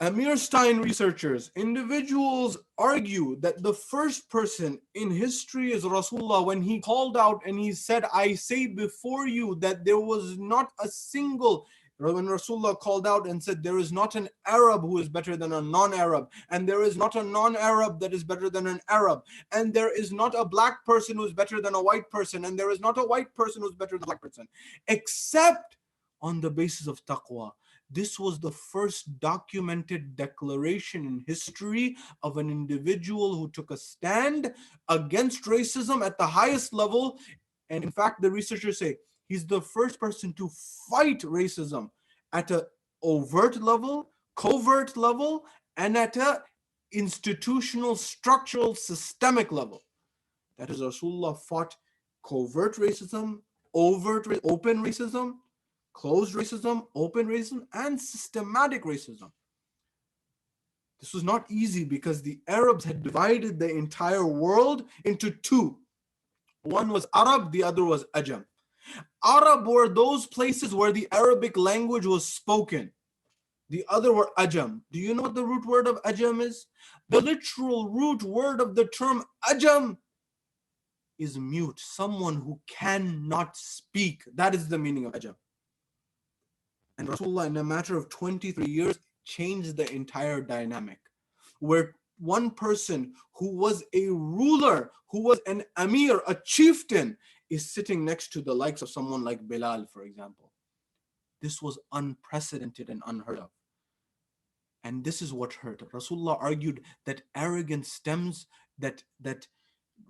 Amir Stein researchers, individuals argue that the first person in history is Rasulullah when he called out and he said, I say before you that there was not a single, when Rasulullah called out and said, there is not an Arab who is better than a non-Arab, and there is not a non-Arab that is better than an Arab, and there is not a black person who is better than a white person, and there is not a white person who is better than a black person, except on the basis of taqwa. This was the first documented declaration in history of an individual who took a stand against racism at the highest level. And in fact, the researchers say he's the first person to fight racism at an overt level, covert level, and at an institutional, structural, systemic level. That is, Rasulullah fought covert racism, open racism, closed racism, open racism, and systematic racism. This was not easy because the Arabs had divided the entire world into two. One was Arab, the other was Ajam. Arab were those places where the Arabic language was spoken. The other were Ajam. Do you know what the root word of Ajam is? The literal root word of the term Ajam is mute, someone who cannot speak. That is the meaning of Ajam. And Rasulullah, in a matter of 23 years, changed the entire dynamic, where one person who was a ruler, who was an Amir, a chieftain, is sitting next to the likes of someone like Bilal, for example. This was unprecedented and unheard of. And this is what hurt. Rasulullah argued that arrogance stems, that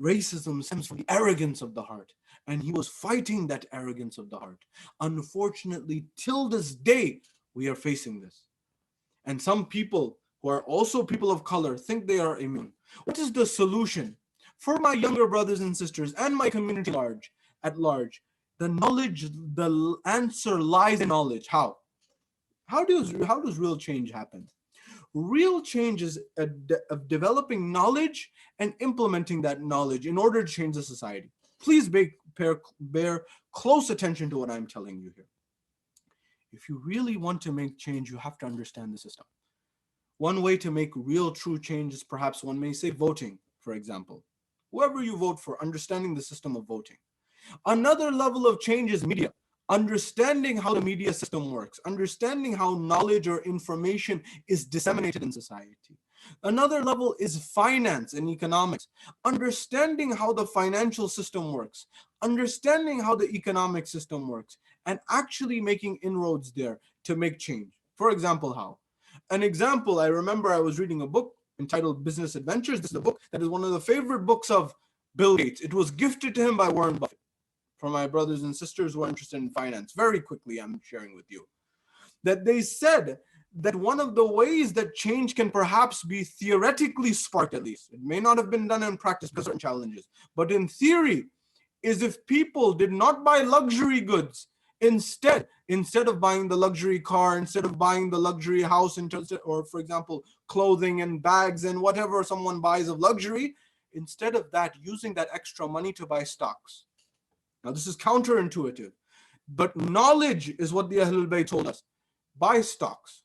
racism stems from the arrogance of the heart. And he was fighting that arrogance of the heart. Unfortunately, till this day, we are facing this. And some people who are also people of color think they are immune. What is the solution? For my younger brothers and sisters and my community at large, the answer lies in knowledge. How? How does real change happen? Real change is of developing knowledge and implementing that knowledge in order to change the society. Please bear close attention to what I'm telling you here. If you really want to make change, you have to understand the system. One way to make real true change is perhaps one may say voting, for example. Whoever you vote for, understanding the system of voting. Another level of change is media. Understanding how the media system works, understanding how knowledge or information is disseminated in society. Another level is finance and economics, understanding how the financial system works, understanding how the economic system works, and actually making inroads there to make change. For example, how? An example, I remember I was reading a book entitled Business Adventures. This is a book that is one of the favorite books of Bill Gates. It was gifted to him by Warren Buffett. For my brothers and sisters who are interested in finance, very quickly I'm sharing with you that they said that one of the ways that change can perhaps be theoretically sparked, at least, it may not have been done in practice because of certain challenges, but in theory, is if people did not buy luxury goods, instead of buying the luxury car, instead of buying the luxury house, or for example, clothing and bags and whatever someone buys of luxury, instead of that, using that extra money to buy stocks. Now, this is counterintuitive, but knowledge is what the Ahlul Bayt told us. Buy stocks,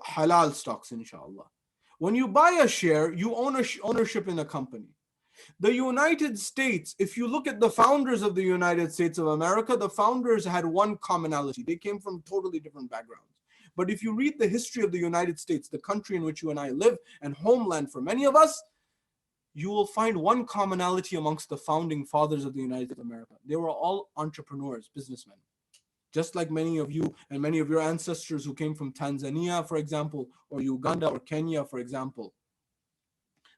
halal stocks, inshallah. When you buy a share, you own ownership in a company. The United States, if you look at the founders of the United States of America, the founders had one commonality. They came from totally different backgrounds. But if you read the history of the United States, the country in which you and I live, and homeland for many of us, you will find one commonality amongst the founding fathers of the United States of America. They were all entrepreneurs, businessmen. Just like many of you and many of your ancestors who came from Tanzania, for example, or Uganda or Kenya, for example.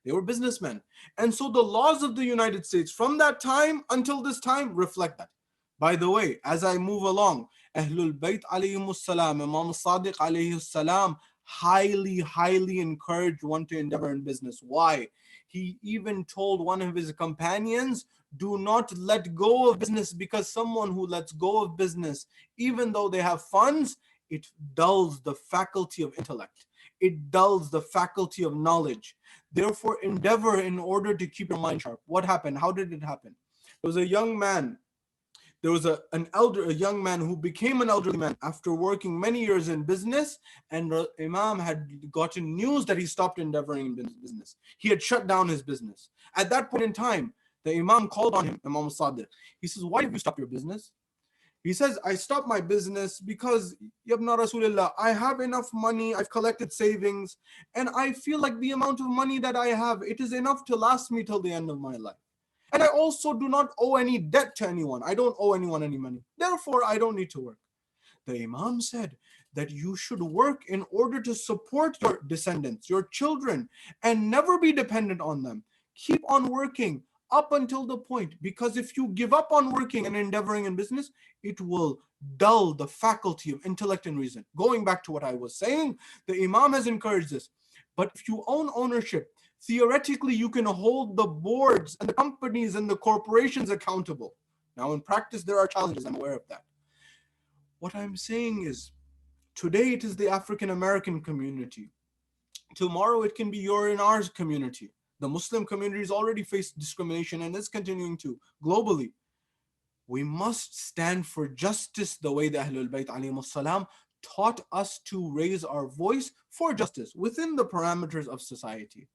They were businessmen. And so the laws of the United States from that time until this time reflect that. By the way, as I move along, Ahlul Bayt alayhimus salam, Imam Sadiq alayhi salam, highly encouraged one to endeavor in business. Why? He even told one of his companions, do not let go of business, because someone who lets go of business, even though they have funds, it dulls the faculty of intellect. It dulls the faculty of knowledge. Therefore, endeavor in order to keep your mind sharp. What happened? How did it happen? There was a young man. There was a young man who became an elderly man after working many years in business, and the Imam had gotten news that he stopped endeavoring in business. He had shut down his business. At that point in time, the Imam called on him, Imam Sadiq. He says, why have you stopped your business? He says, I stopped my business because, Yabna Rasulullah, I have enough money, I've collected savings, and I feel like the amount of money that I have, it is enough to last me till the end of my life. And I also do not owe any debt to anyone. I don't owe anyone any money. Therefore, I don't need to work. The Imam said that you should work in order to support your descendants, your children, and never be dependent on them. Keep on working up until the point, because if you give up on working and endeavoring in business, it will dull the faculty of intellect and reason. Going back to what I was saying, the Imam has encouraged this. But if you own ownership, theoretically, you can hold the boards and the companies and the corporations accountable. Now, in practice, there are challenges. I'm aware of that. What I'm saying is, today it is the African American community. Tomorrow it can be your and ours community. The Muslim community has already faced discrimination and is continuing to globally. We must stand for justice the way the Ahlul Bayt alayhimus salam taught us to raise our voice for justice within the parameters of society.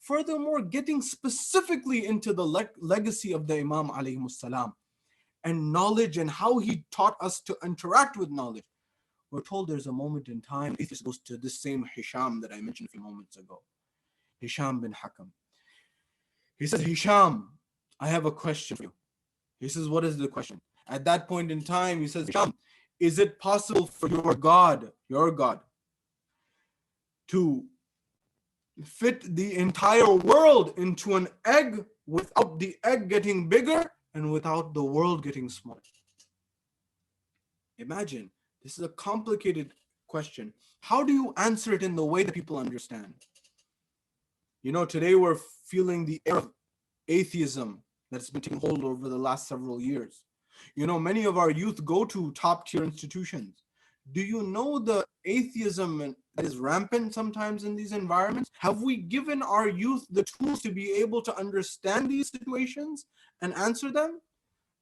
Furthermore, getting specifically into the legacy of the Imam alayhimus salam and knowledge and how he taught us to interact with knowledge. We're told there's a moment in time, this goes to this same Hisham that I mentioned a few moments ago. Hisham bin Hakam. He says, Hisham, I have a question for you. He says, what is the question? At that point in time, he says, Hisham, is it possible for your God, to fit the entire world into an egg without the egg getting bigger and without the world getting smaller? Imagine, this is a complicated question. How do you answer it in the way that people understand? You know, today we're feeling the air of atheism that's been taking hold over the last several years. You know, many of our youth go to top tier institutions. Do you know the atheism that is rampant sometimes in these environments? Have we given our youth the tools to be able to understand these situations and answer them?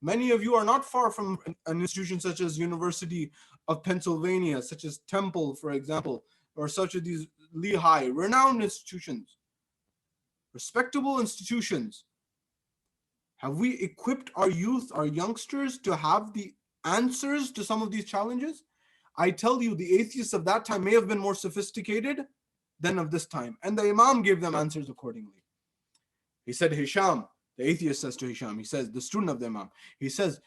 Many of you are not far from an institution such as University of Pennsylvania, such as Temple, for example, or such as these Lehigh, renowned institutions, respectable institutions. Have we equipped our youth, our youngsters, to have the answers to some of these challenges? I tell you, the atheists of that time may have been more sophisticated than of this time, and the Imam gave them answers accordingly. He said, Hisham, the atheist says to Hisham, he says, the student of the Imam, he says,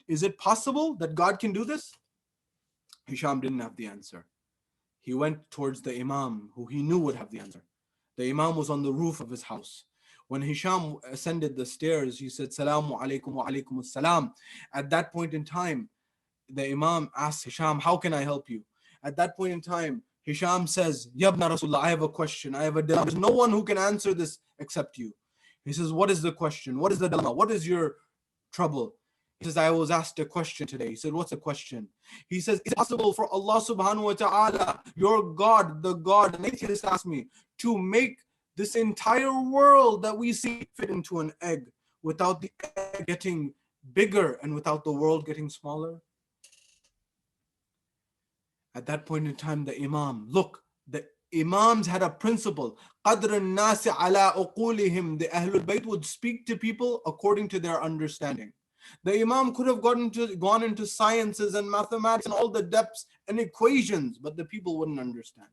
is it possible that God can do this? Hisham didn't have the answer. He went towards the Imam, who he knew would have the answer. The Imam was on the roof of his house. When Hisham ascended the stairs, he said, Salaamu alaykum wa alaykum as-salam. At that point in time, the Imam asked Hisham, how can I help you? At that point in time, Hisham says, Yabna Rasulullah, I have a question. I have a dilemma. There's no one who can answer this except you. He says, what is the question? What is the dilemma? What is your trouble? He says, I was asked a question today. He said, what's the question? He says, is it possible for Allah subhanahu wa ta'ala, your God, the God, an atheist asked me, to make this entire world that we see fit into an egg without the egg getting bigger and without the world getting smaller? At that point in time, the Imam, look, the Imams had a principle. قَدْرَ النَّاسِ عَلَىٰ أُقُولِهِمْ. The Ahlul Bayt would speak to people according to their understanding. The Imam could have gone into sciences and mathematics and all the depths and equations, but the people wouldn't understand.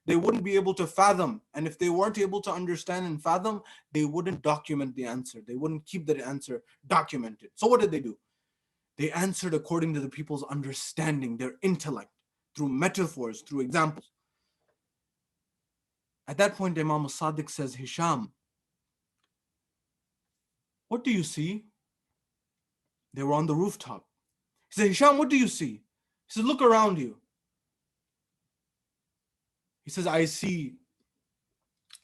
They wouldn't be able to fathom. And if they weren't able to understand and fathom, they wouldn't document the answer. They wouldn't keep that answer documented. So what did they do? They answered according to the people's understanding, their intellect, through metaphors, through examples. At that point, Imam Sadiq says, Hisham, what do you see? They were on the rooftop. He said, Hisham, what do you see? He said, look around you. He says, I see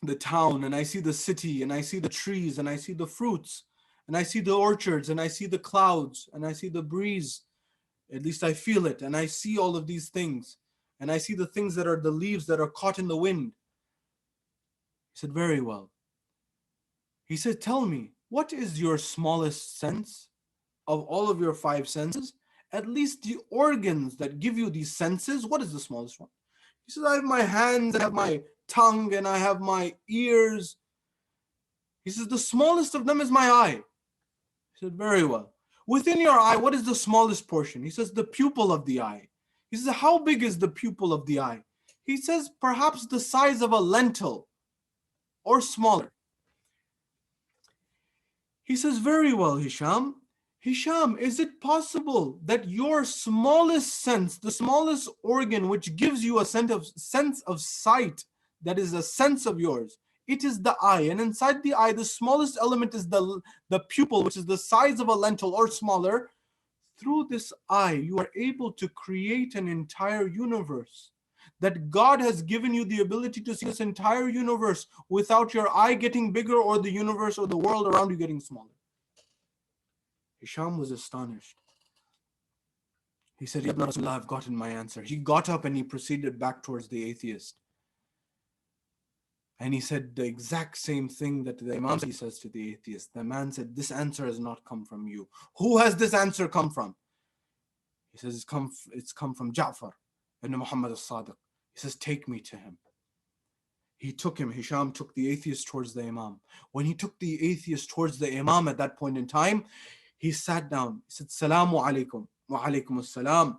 the town, and I see the city, and I see the trees, and I see the fruits, and I see the orchards, and I see the clouds, and I see the breeze. At least I feel it, and I see all of these things. And I see the things that are the leaves that are caught in the wind. He said, very well. He said, tell me, what is your smallest sense of all of your 5 senses? At least the organs that give you these senses, what is the smallest one? He says, I have my hands, I have my tongue, and I have my ears. He says, the smallest of them is my eye. He said, very well. Within your eye, what is the smallest portion? He says, the pupil of the eye. He says, how big is the pupil of the eye? He says, perhaps the size of a lentil or smaller. He says, very well, Hisham. Hisham, is it possible that your smallest sense, the smallest organ which gives you a sense of sight, that is a sense of yours, it is the eye. And inside the eye, the smallest element is the pupil, which is the size of a lentil or smaller. Through this eye, you are able to create an entire universe. That God has given you the ability to see this entire universe without your eye getting bigger or the universe or the world around you getting smaller. Hisham was astonished. He said, Ya Ibn Rasulullah, I've gotten my answer. He got up and he proceeded back towards the atheist. And he said the exact same thing that the Imam says to the atheist. The man said, this answer has not come from you. Who has this answer come from? He says, it's come from Jaffer ibn Muhammad al-Sadiq. He says, take me to him. He took him. Hisham took the atheist towards the Imam. When he took the atheist towards the Imam at that point in time, he sat down. He said, Salamu alaikum. Wa alaikum as-salam.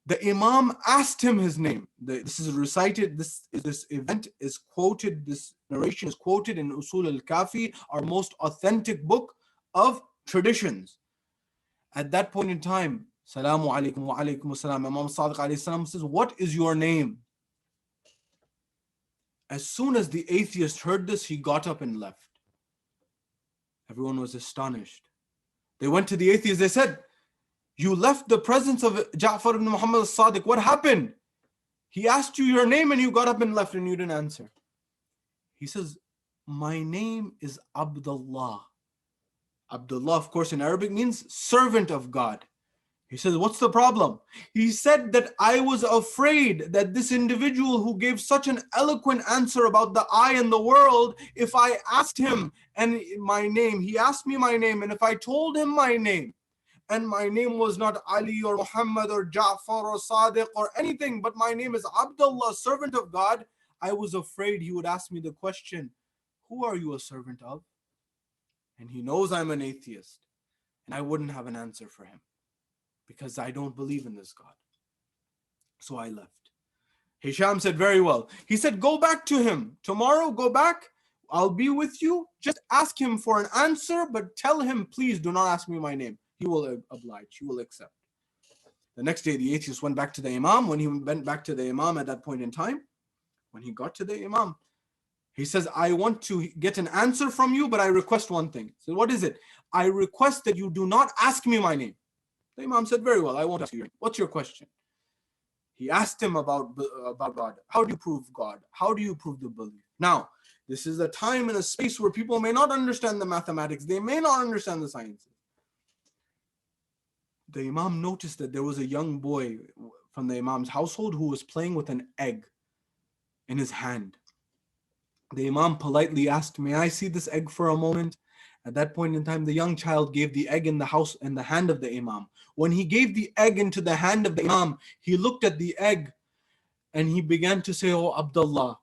The Imam asked him his name. This is recited, this event is quoted, this narration is quoted in Usul al-Kafi, our most authentic book of traditions. At that point in time, Salamu alaikum wa alaikum as-salam, Imam Sadiq alayhi salam says, what is your name? As soon as the atheist heard this, he got up and left. Everyone was astonished. They went to the atheist, they said, you left the presence of Jaffer ibn Muhammad al-Sadiq. What happened? He asked you your name and you got up and left and you didn't answer. He says, my name is Abdullah. Abdullah, of course, in Arabic means servant of God. He says, what's the problem? He said that I was afraid that this individual who gave such an eloquent answer about the eye and the world, if I asked him and my name, he asked me my name, and if I told him my name, and my name was not Ali or Muhammad or Jafar or Sadiq or anything, but my name is Abdullah, servant of God, I was afraid he would ask me the question, who are you a servant of? And he knows I'm an atheist, and I wouldn't have an answer for him because I don't believe in this God. So I left. Hisham said, very well. He said, go back to him. Tomorrow, go back. I'll be with you. Just ask him for an answer, but tell him, please do not ask me my name. He will oblige. He will accept. The next day, the atheist went back to the Imam. When he went back to the Imam at that point in time, when he got to the Imam, he says, I want to get an answer from you, but I request one thing. So what is it? I request that you do not ask me my name. The Imam said, very well, I won't ask you. What's your question? He asked him about God. How do you prove God? How do you prove the belief? Now, this is a time and a space where people may not understand the mathematics. They may not understand the sciences. The Imam noticed that there was a young boy from the Imam's household who was playing with an egg in his hand. The Imam politely asked, may I see this egg for a moment? At that point in time, the young child gave the egg in the hand of the Imam. When he gave the egg into the hand of the Imam, he looked at the egg and he began to say, oh Abdullah,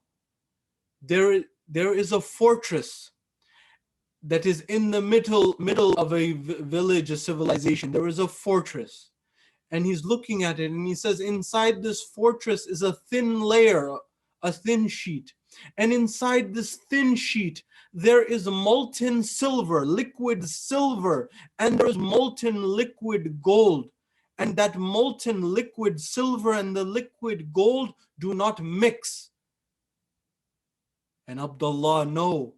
there is a fortress that is in the middle of a village, a civilization. There is a fortress, and he's looking at it, and he says, inside this fortress is a thin layer, a thin sheet. And inside this thin sheet, there is molten silver, liquid silver, and there is molten liquid gold. And that molten liquid silver and the liquid gold do not mix. And Abdullah know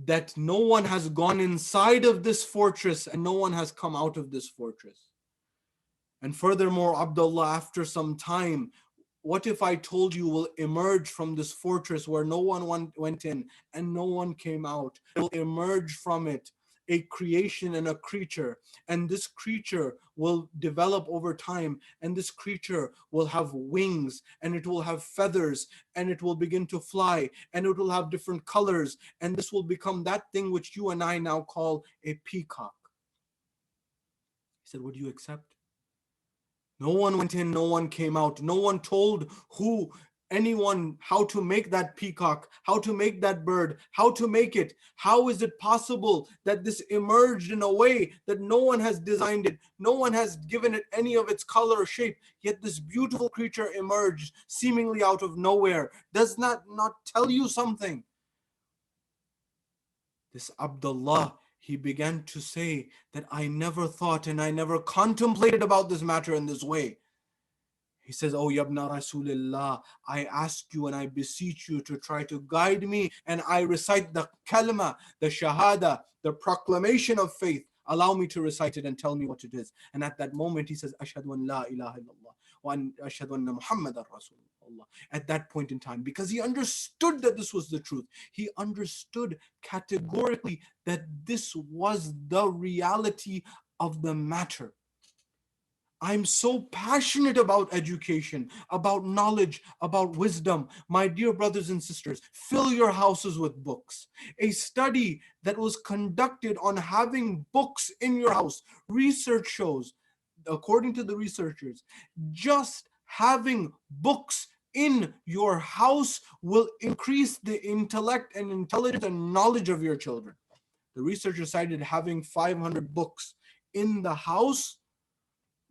that no one has gone inside of this fortress and no one has come out of this fortress. And furthermore, Abdullah, after some time, what if I told you will emerge from this fortress where no one went in and no one came out? It will emerge from it a creation and a creature. And this creature will develop over time. And this creature will have wings, and it will have feathers, and it will begin to fly, and it will have different colors. And this will become that thing which you and I now call a peacock. He said, would you accept? No one went in, no one came out. No one told anyone how to make that peacock, how to make that bird, how to make it. How is it possible that this emerged in a way that no one has designed it? No one has given it any of its color or shape. Yet this beautiful creature emerged seemingly out of nowhere. Does that not tell you something? This Abdullah, he began to say that I never thought and I never contemplated about this matter in this way. He says, oh Yabna Rasulullah, I ask you and I beseech you to try to guide me, and I recite the kalma, the shahada, the proclamation of faith. Allow me to recite it and tell me what it is. And at that moment he says, Ashhadu an la ilaha illallah wa ashhadu anna Muhammadan Rasulullah. At that point in time, because he understood that this was the truth, he understood categorically that this was the reality of the matter. I'm so passionate about education, about knowledge, about wisdom. My dear brothers and sisters, fill your houses with books. A study that was conducted on having books in your house. Research shows, according to the researchers, just having books in your house will increase the intellect and intelligence and knowledge of your children. The researchers cited having 500 books in the house.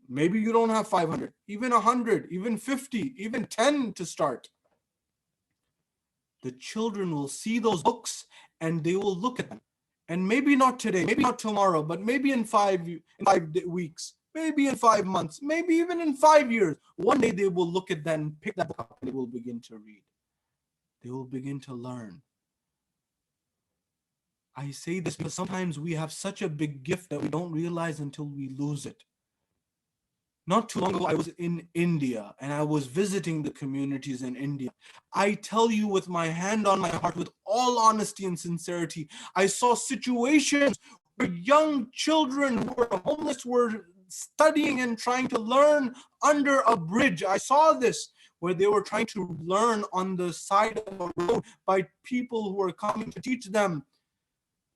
Maybe you don't have 500, even 100, even 50, even 10 to start. The children will see those books and they will look at them. And maybe not today, maybe not tomorrow, but maybe in 5 weeks, maybe in 5 months, maybe even in 5 years. One day they will look at that and pick that book up and they will begin to read. They will begin to learn. I say this because sometimes we have such a big gift that we don't realize until we lose it. Not too long ago, I was in India and I was visiting the communities in India. I tell you with my hand on my heart, with all honesty and sincerity, I saw situations where young children who were homeless were studying and trying to learn under a bridge. I saw this where they were trying to learn on the side of a road by people who were coming to teach them,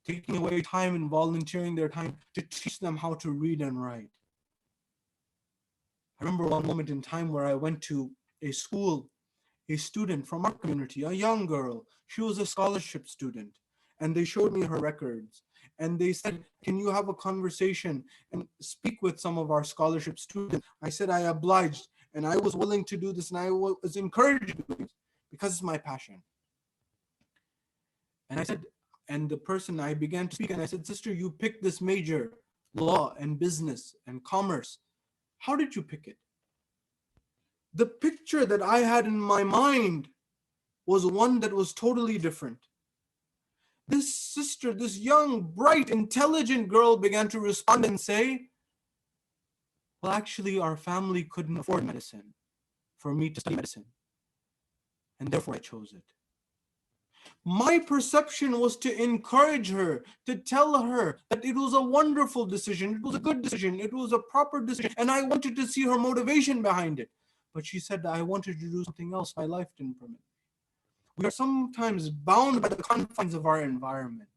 taking away time and volunteering their time to teach them how to read and write. I remember one moment in time where I went to a school, a student from our community, a young girl. She was a scholarship student, and they showed me her records. And they said, can you have a conversation and speak with some of our scholarship students? I said, I obliged, and I was willing to do this, and I was encouraged to do this because it's my passion. And I said, and the person, I began to speak, and I said, sister, you picked this major, law and business and commerce. How did you pick it? The picture that I had in my mind was one that was totally different. This sister, this young, bright, intelligent girl began to respond and say, well, actually, our family couldn't afford medicine for me to study medicine, and therefore I chose it. My perception was to encourage her, to tell her that it was a wonderful decision, it was a good decision, it was a proper decision, and I wanted to see her motivation behind it. But she said, I wanted to do something else, my life didn't permit. We are sometimes bound by the confines of our environment.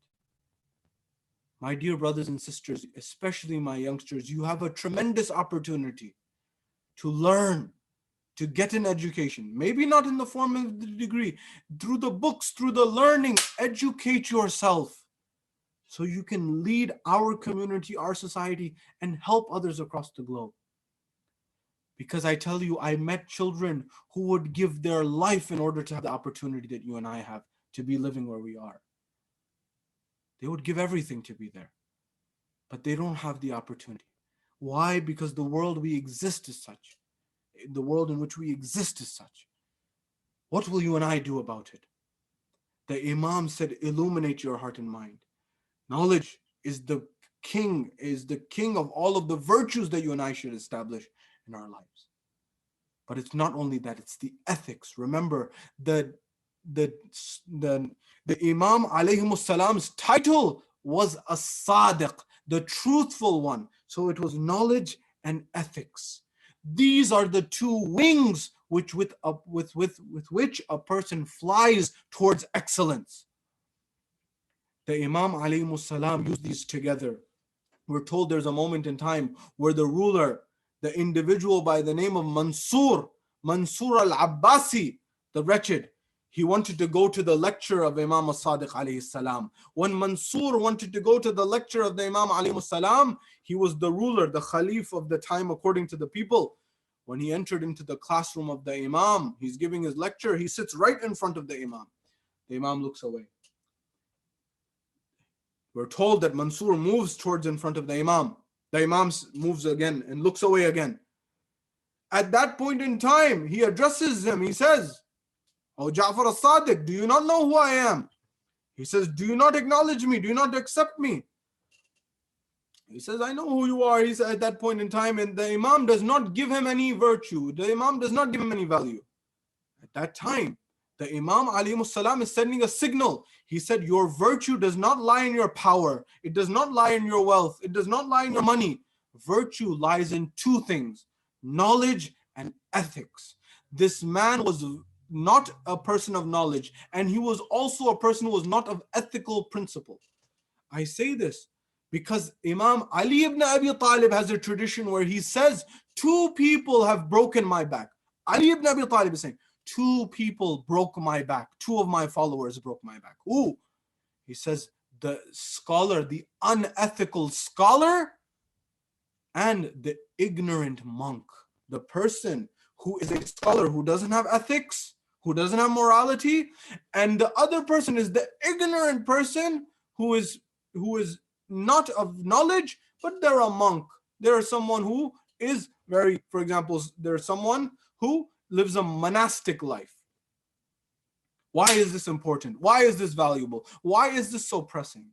My dear brothers and sisters, especially my youngsters, you have a tremendous opportunity to learn, to get an education, maybe not in the form of the degree, through the books, through the learning, educate yourself so you can lead our community, our society, and help others across the globe. Because I tell you, I met children who would give their life in order to have the opportunity that you and I have to be living where we are. They would give everything to be there, but they don't have the opportunity. Why? Because the world we exist is such. The world in which we exist is such. What will you and I do about it? The Imam said, illuminate your heart and mind. Knowledge is the king of all of the virtues that you and I should establish in our lives. But it's not only that, it's the ethics. Remember, the Imam alayhi salam's title was a Sadiq, the truthful one. So it was knowledge and ethics. These are the two wings with which a person flies towards excellence. The Imam alayhi salam used these together. We're told there's a moment in time where the ruler, the individual by the name of Mansur al-Abbasi, the wretched, he wanted to go to the lecture of Imam al-Sadiq alayhi salam. When Mansur wanted to go to the lecture of the Imam alayhi salam, he was the ruler, the Khalif of the time according to the people. When he entered into the classroom of the Imam, he's giving his lecture, he sits right in front of the Imam. The Imam looks away. We're told that Mansur moves towards in front of the Imam. The Imam moves again and looks away again. At that point in time, he addresses him. He says, "Oh Jaffer al-Sadiq, do you not know who I am?" He says, "Do you not acknowledge me? Do you not accept me?" He says, "I know who you are." He said at that point in time, and the Imam does not give him any virtue. The Imam does not give him any value. At that time, the Imam alayhi salam is sending a signal. He said, your virtue does not lie in your power. It does not lie in your wealth. It does not lie in your money. Virtue lies in two things: knowledge and ethics. This man was not a person of knowledge, and he was also a person who was not of ethical principle. I say this because Imam Ali ibn Abi Talib has a tradition where he says, two people have broken my back. Ali ibn Abi Talib is saying, two people broke my back. Two of my followers broke my back. Who? He says, the scholar, the unethical scholar, and the ignorant monk. The person who is a scholar, who doesn't have ethics, who doesn't have morality, and the other person is the ignorant person who is not of knowledge, but they're a monk. They're someone who is very, for example, there's someone who lives a monastic life. Why is this important? Why is this valuable? Why is this so pressing?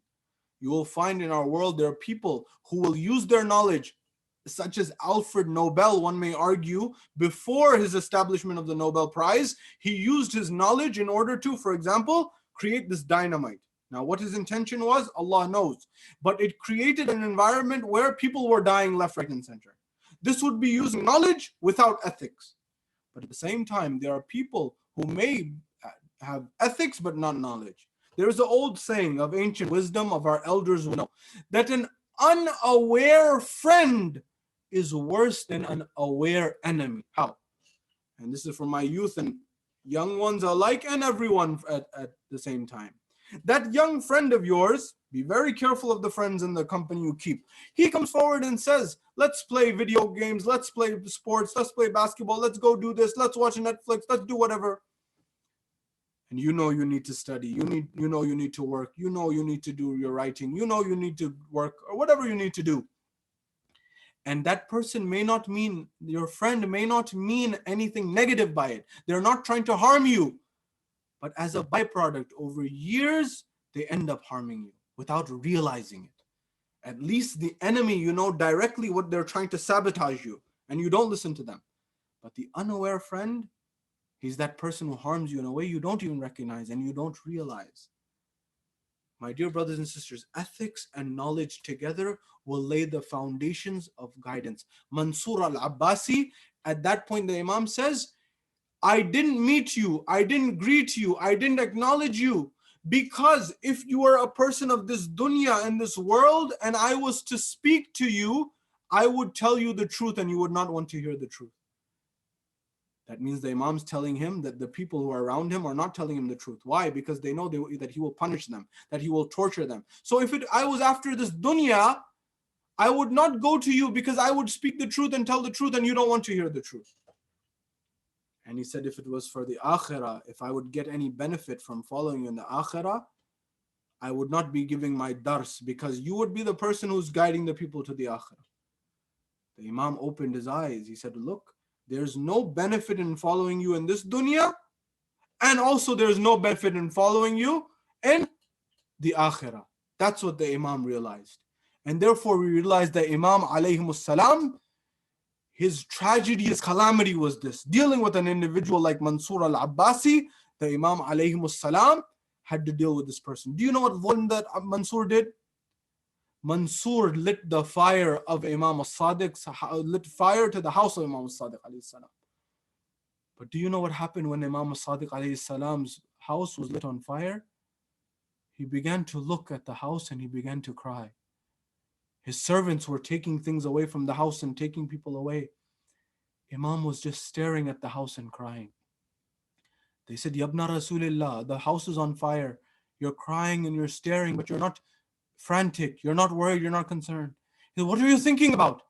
You will find in our world there are people who will use their knowledge, such as Alfred Nobel, one may argue, before his establishment of the Nobel Prize, he used his knowledge in order to, for example, create this dynamite. Now, what his intention was, Allah knows. But it created an environment where people were dying left, right, and center. This would be using knowledge without ethics. But at the same time, there are people who may have ethics but not knowledge. There is an old saying of ancient wisdom of our elders who know that an unaware friend is worse than an aware enemy. How? And this is for my youth and young ones alike and everyone at the same time. That young friend of yours, be very careful of the friends in the company you keep. He comes forward and says, let's play video games, let's play sports, let's play basketball, let's go do this, let's watch Netflix, let's do whatever. And you know you need to study, you need to work, you need to do your writing, you need to work, or whatever you need to do. And that person may not mean, your friend may not mean anything negative by it. They're not trying to harm you. But as a byproduct, over years, they end up harming you without realizing it. At least the enemy, you know directly what they're trying to sabotage you, and you don't listen to them. But the unaware friend, he's that person who harms you in a way you don't even recognize and you don't realize. My dear brothers and sisters, ethics and knowledge together will lay the foundations of guidance. Mansur al-Abbasi, at that point the Imam says, I didn't meet you, I didn't greet you, I didn't acknowledge you, because if you were a person of this dunya and this world and I was to speak to you, I would tell you the truth and you would not want to hear the truth. That means the Imam's telling him that the people who are around him are not telling him the truth. Why? Because they know that he will punish them, that he will torture them. So if I was after this dunya, I would not go to you because I would speak the truth and tell the truth and you don't want to hear the truth. And he said, if it was for the akhirah, if I would get any benefit from following you in the akhirah, I would not be giving my dars because you would be the person who's guiding the people to the akhirah. The Imam opened his eyes. He said, look, there's no benefit in following you in this dunya, and also there's no benefit in following you in the akhirah. That's what the Imam realized. And therefore we realize that Imam alayhi salam, his tragedy, his calamity was this. Dealing with an individual like Mansur al-Abbasi, the Imam alayhi salam had to deal with this person. Do you know what dhulm that Mansur did? Mansur lit the fire of Imam al-Sadiq, lit fire to the house of Imam al-Sadiq alayhi salam. But do you know what happened when Imam al-Sadiq alayhi salam's house was lit on fire? He began to look at the house and he began to cry. His servants were taking things away from the house and taking people away. Imam was just staring at the house and crying. They said, Yabna Rasulillah, the house is on fire. You're crying and you're staring, but you're not frantic. You're not worried. You're not concerned. He said, what are you thinking about?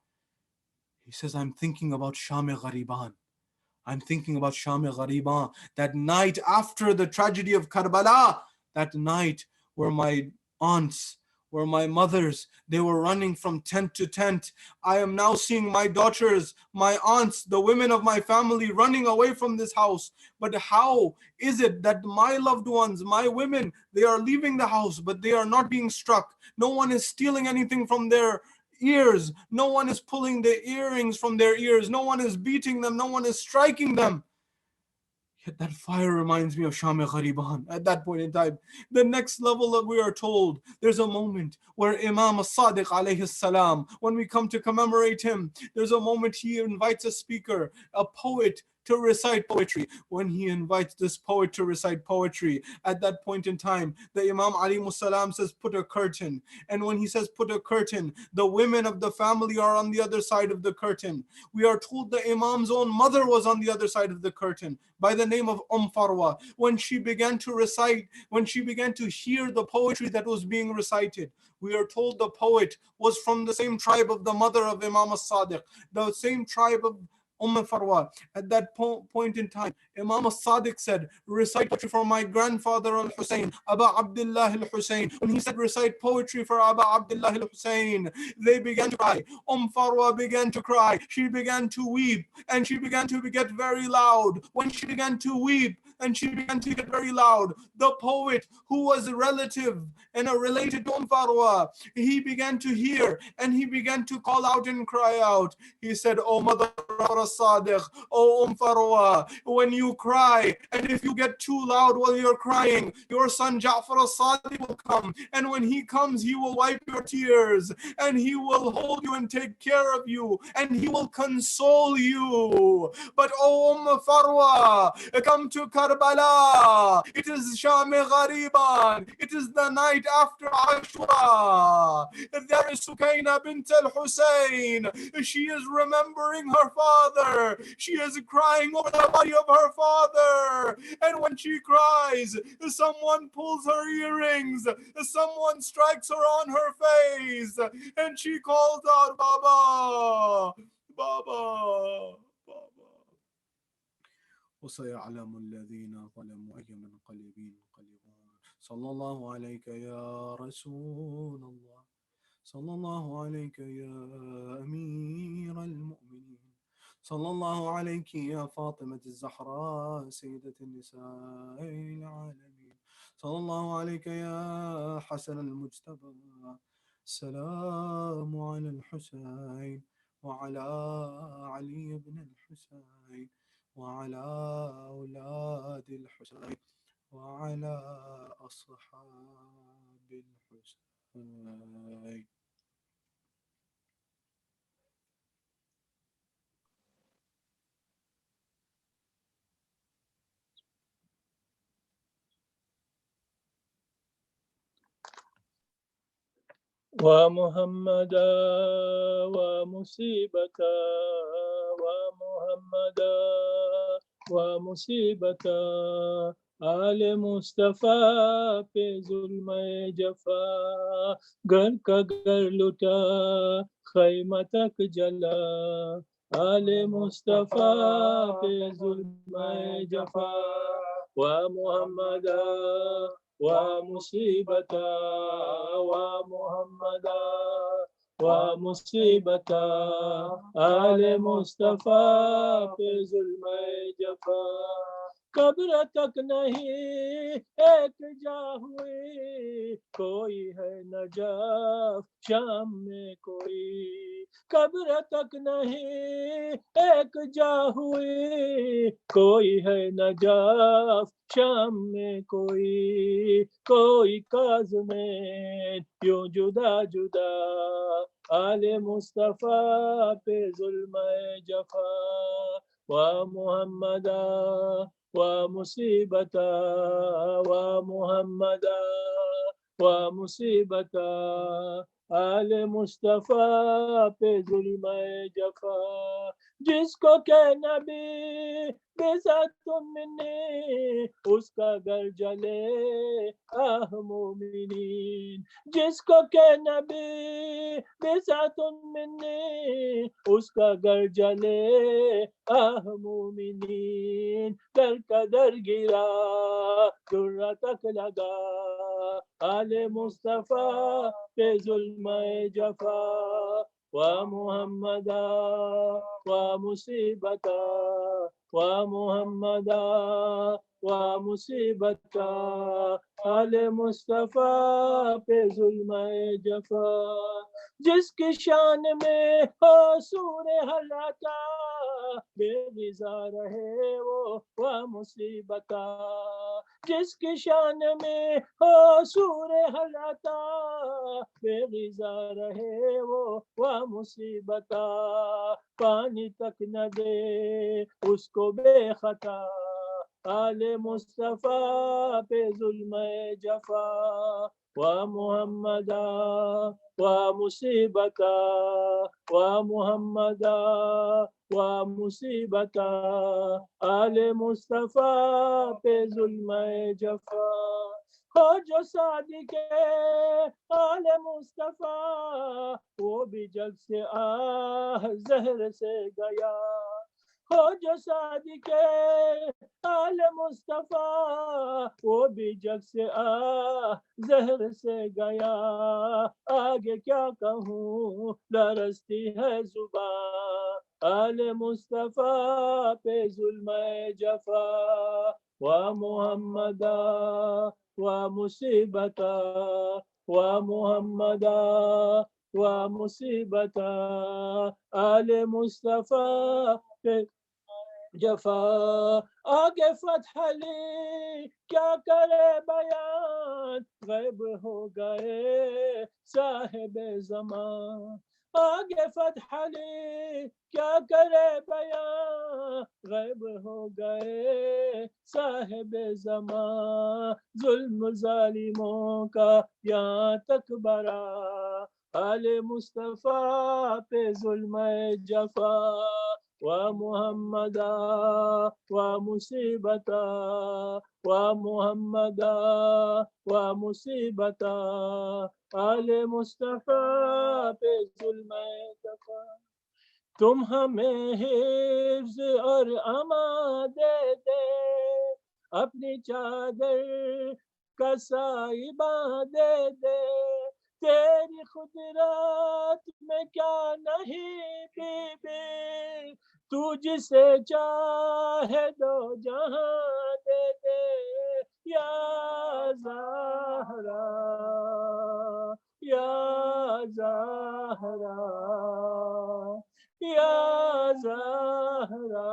He says, I'm thinking about Sham-e Ghariban. I'm thinking about Sham-e Ghariban. That night after the tragedy of Karbala, that night where my aunts, where my mothers, they were running from tent to tent. I am now seeing my daughters, my aunts, the women of my family running away from this house. But how is it that my loved ones, my women, they are leaving the house, but they are not being struck? No one is stealing anything from their ears. No one is pulling the earrings from their ears. No one is beating them. No one is striking them. Yet that fire reminds me of Sham-e Ghariban at that point in time. The next level that we are told, there's a moment where Imam Sadiq alayhi salam, when we come to commemorate him, there's a moment he invites a speaker, a poet, to recite poetry. When he invites this poet to recite poetry, at that point in time, the Imam alayhi salam says, put a curtain. And when he says put a curtain, the women of the family are on the other side of the curtain. We are told the Imam's own mother was on the other side of the curtain by the name of Farwa. When she began to recite, when she began to hear the poetry that was being recited, we are told the poet was from the same tribe of the mother of Imam al-Sadiq, the same tribe of Farwa. At that point in time, Imam al-Sadiq said, recite poetry for my grandfather al-Hussein, Aba Abdullah al-Hussein. When he said, recite poetry for Aba Abdullah al-Hussein, they began to cry. Farwa began to cry. She began to weep and she began to get very loud. When she began to weep and she began to get very loud, the poet, who was a relative and a related to Farwa, he began to hear and he began to call out and cry out. He said, oh mother of Sadiq, oh Farwa, when you cry and if you get too loud while you're crying, your son Jaffer al-Sadiq will come, and when he comes he will wipe your tears and he will hold you and take care of you and he will console you. But oh Farwa, come to Karbala. It is Sham-e Ghariban. It is the night after Ashura. There is Sukaina bint al-Hussein. She is remembering her father. She is crying over the body of her father. And when she cries, someone pulls her earrings. Someone strikes her on her face. And she calls out, Baba, Baba, Baba. وسيعلم الذين ظلموا أي منقلب ينقلبون صلى الله عليك يا رسول الله صلى الله عليك يا أمير المؤمنين صلى الله عليك يا فاطمة الزهراء سيدة النساء العالمين صلى الله عليك يا حسن المجتبى السلام على الحسين وعلى علي بن الحسين وعلى أولاد الحسين وعلى أصحاب الحسين. ومحمدا ومصيبك ومحمدا ومصیبتا آل مصطفیٰ پہ ظلم جفا گھر کا گھر لٹا خیمہ تک جلا آل مصطفیٰ پہ ظلم جفا و محمدا و مصیبتا و محمدا و مصیبتا آل مصطفیٰ پہ ظلم جفا قبر تک نہیں ایک جا ہوئی کوئی ہے نجف شام میں کوئی قبر تک نہیں ایک جا ہوئی کوئی ہے نجف شام میں کوئی کاظمین یوں جدا جدا آل مصطفیٰ پہ ظلم جفا و محمدا و مصیبتا و محمدا و مصیبتا آل مصطفیٰ پہ ظلم جفا جس کو کہ نبی بسات منی اس کا گھر جلے آہ مومنین جس کو کہ نبی بسات منی اس کا گھر جلے آہ مومنین در کا در گرا درہ تک لگا آل مصطفیٰ پہ ظلم جفا و محمدا و مصیبتا و محمدا و مصیبتا آل مصطفیٰ پہ ظلم جفا جس کی شان میں ہو سور حلاتا بے غذا رہے وہ مصیبتا جس کی شان میں ہو سور حلاتا بے غذا رہے وہ مصیبتا پانی تک نہ دے اس کو بے خطا آل مصطفیٰ پہ ظلم جفا و محمدا و مصیبتا و محمدا و مصیبتا آل مصطفیٰ پہ ظلم جفا ہو جو صادق آل مصطفیٰ وہ بھی جگ سے زہر سے گیا ہو جو صادق آل مصطفیٰ وہ بھی جگ سے زہر سے گیا آگے کیا کہوں لرزتی ہے زبان آل مصطفیٰ پہ ظلم جفا و محمدا و مصیبتا و محمدا و مصیبتا آل مصطفیٰ پہ جفا آگے فتح علی کیا کرے بیان غیب ہو گئے صاحب زمان آگے فتح علی کیا کرے بیان غیب ہو گئے صاحب زمان ظلم ظالموں کا یہاں تک برا آل مصطفیٰ پہ ظلم جفا و محمدا و مصیبتا و محمدا و مصیبتا آل مصطفیٰ پہ ظلم جفا تم ہمیں حفظ اور امان دے اپنی چادر کا سائبہ دے تیری قدرت میں کیا نہیں بی بی تو جسے چاہے دو جہاں دے یا زہرا یا زہرا یا زہرا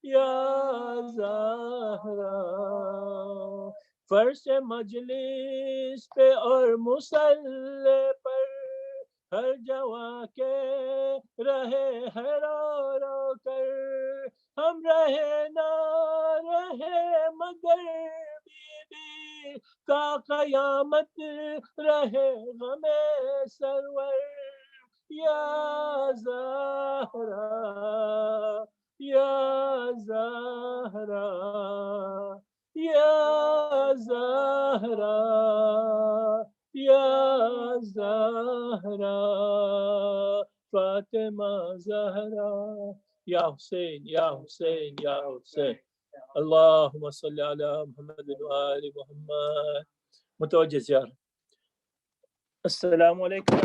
یا زہرا فرش مجلس پہ اور مصلی پر ہر جواں کے رہے ہے رو کر ہم رہے نہ رہے مگر بی کا قیامت رہے غم سرور یا زہرا يا زهرة يا زهرة يا زهرة فاطمة زهرة يا حسين يا حسين يا حسين. اللهم صل على محمد وآل محمد. متوجه زيارة. السلام عليكم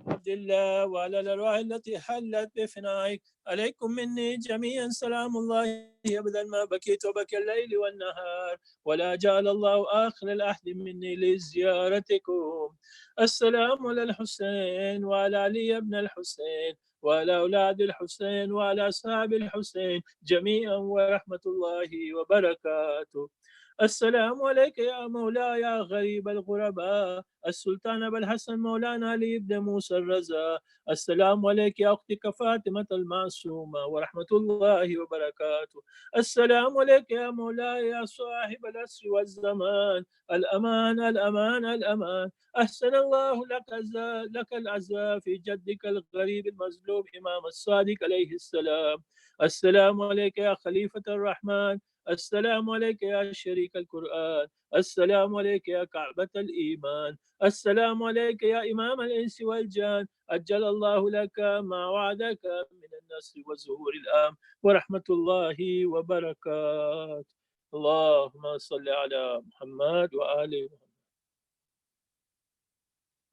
عبد الله وعلى الأرواح التي حلت بفنائك. عليكم مني جميعا سلام الله أبدا ما بكيت وبكى الليل والنهار ولا جعل الله آخر العهد مني لزيارتكم. السلام على الحسين وعلى علي بن الحسين وعلى أولاد الحسين وعلى أصحاب الحسين جميعا ورحمة الله وبركاته. السلام عليك يا مولاي يا غريب الغرباء السلطان أبا الحسن مولانا علي بن موسى الرضا. السلام عليك يا أختك فاطمة المعصومة ورحمة الله وبركاته. السلام عليك يا مولاي يا صاحب العصر والزمان. الأمان الأمان الأمان. أحسن الله لك العزاء في جدك الغريب المظلوم إمام الصادق عليه السلام. السلام عليك يا خليفة الرحمن. السلام عليك يا شريك القرآن. السلام عليك يا كعبة الإيمان. السلام عليك يا إمام الإنس والجان. أجل الله لك ما وعدك من النصر وزهور الأمن ورحمة الله وبركاته. اللهم صل على محمد وآله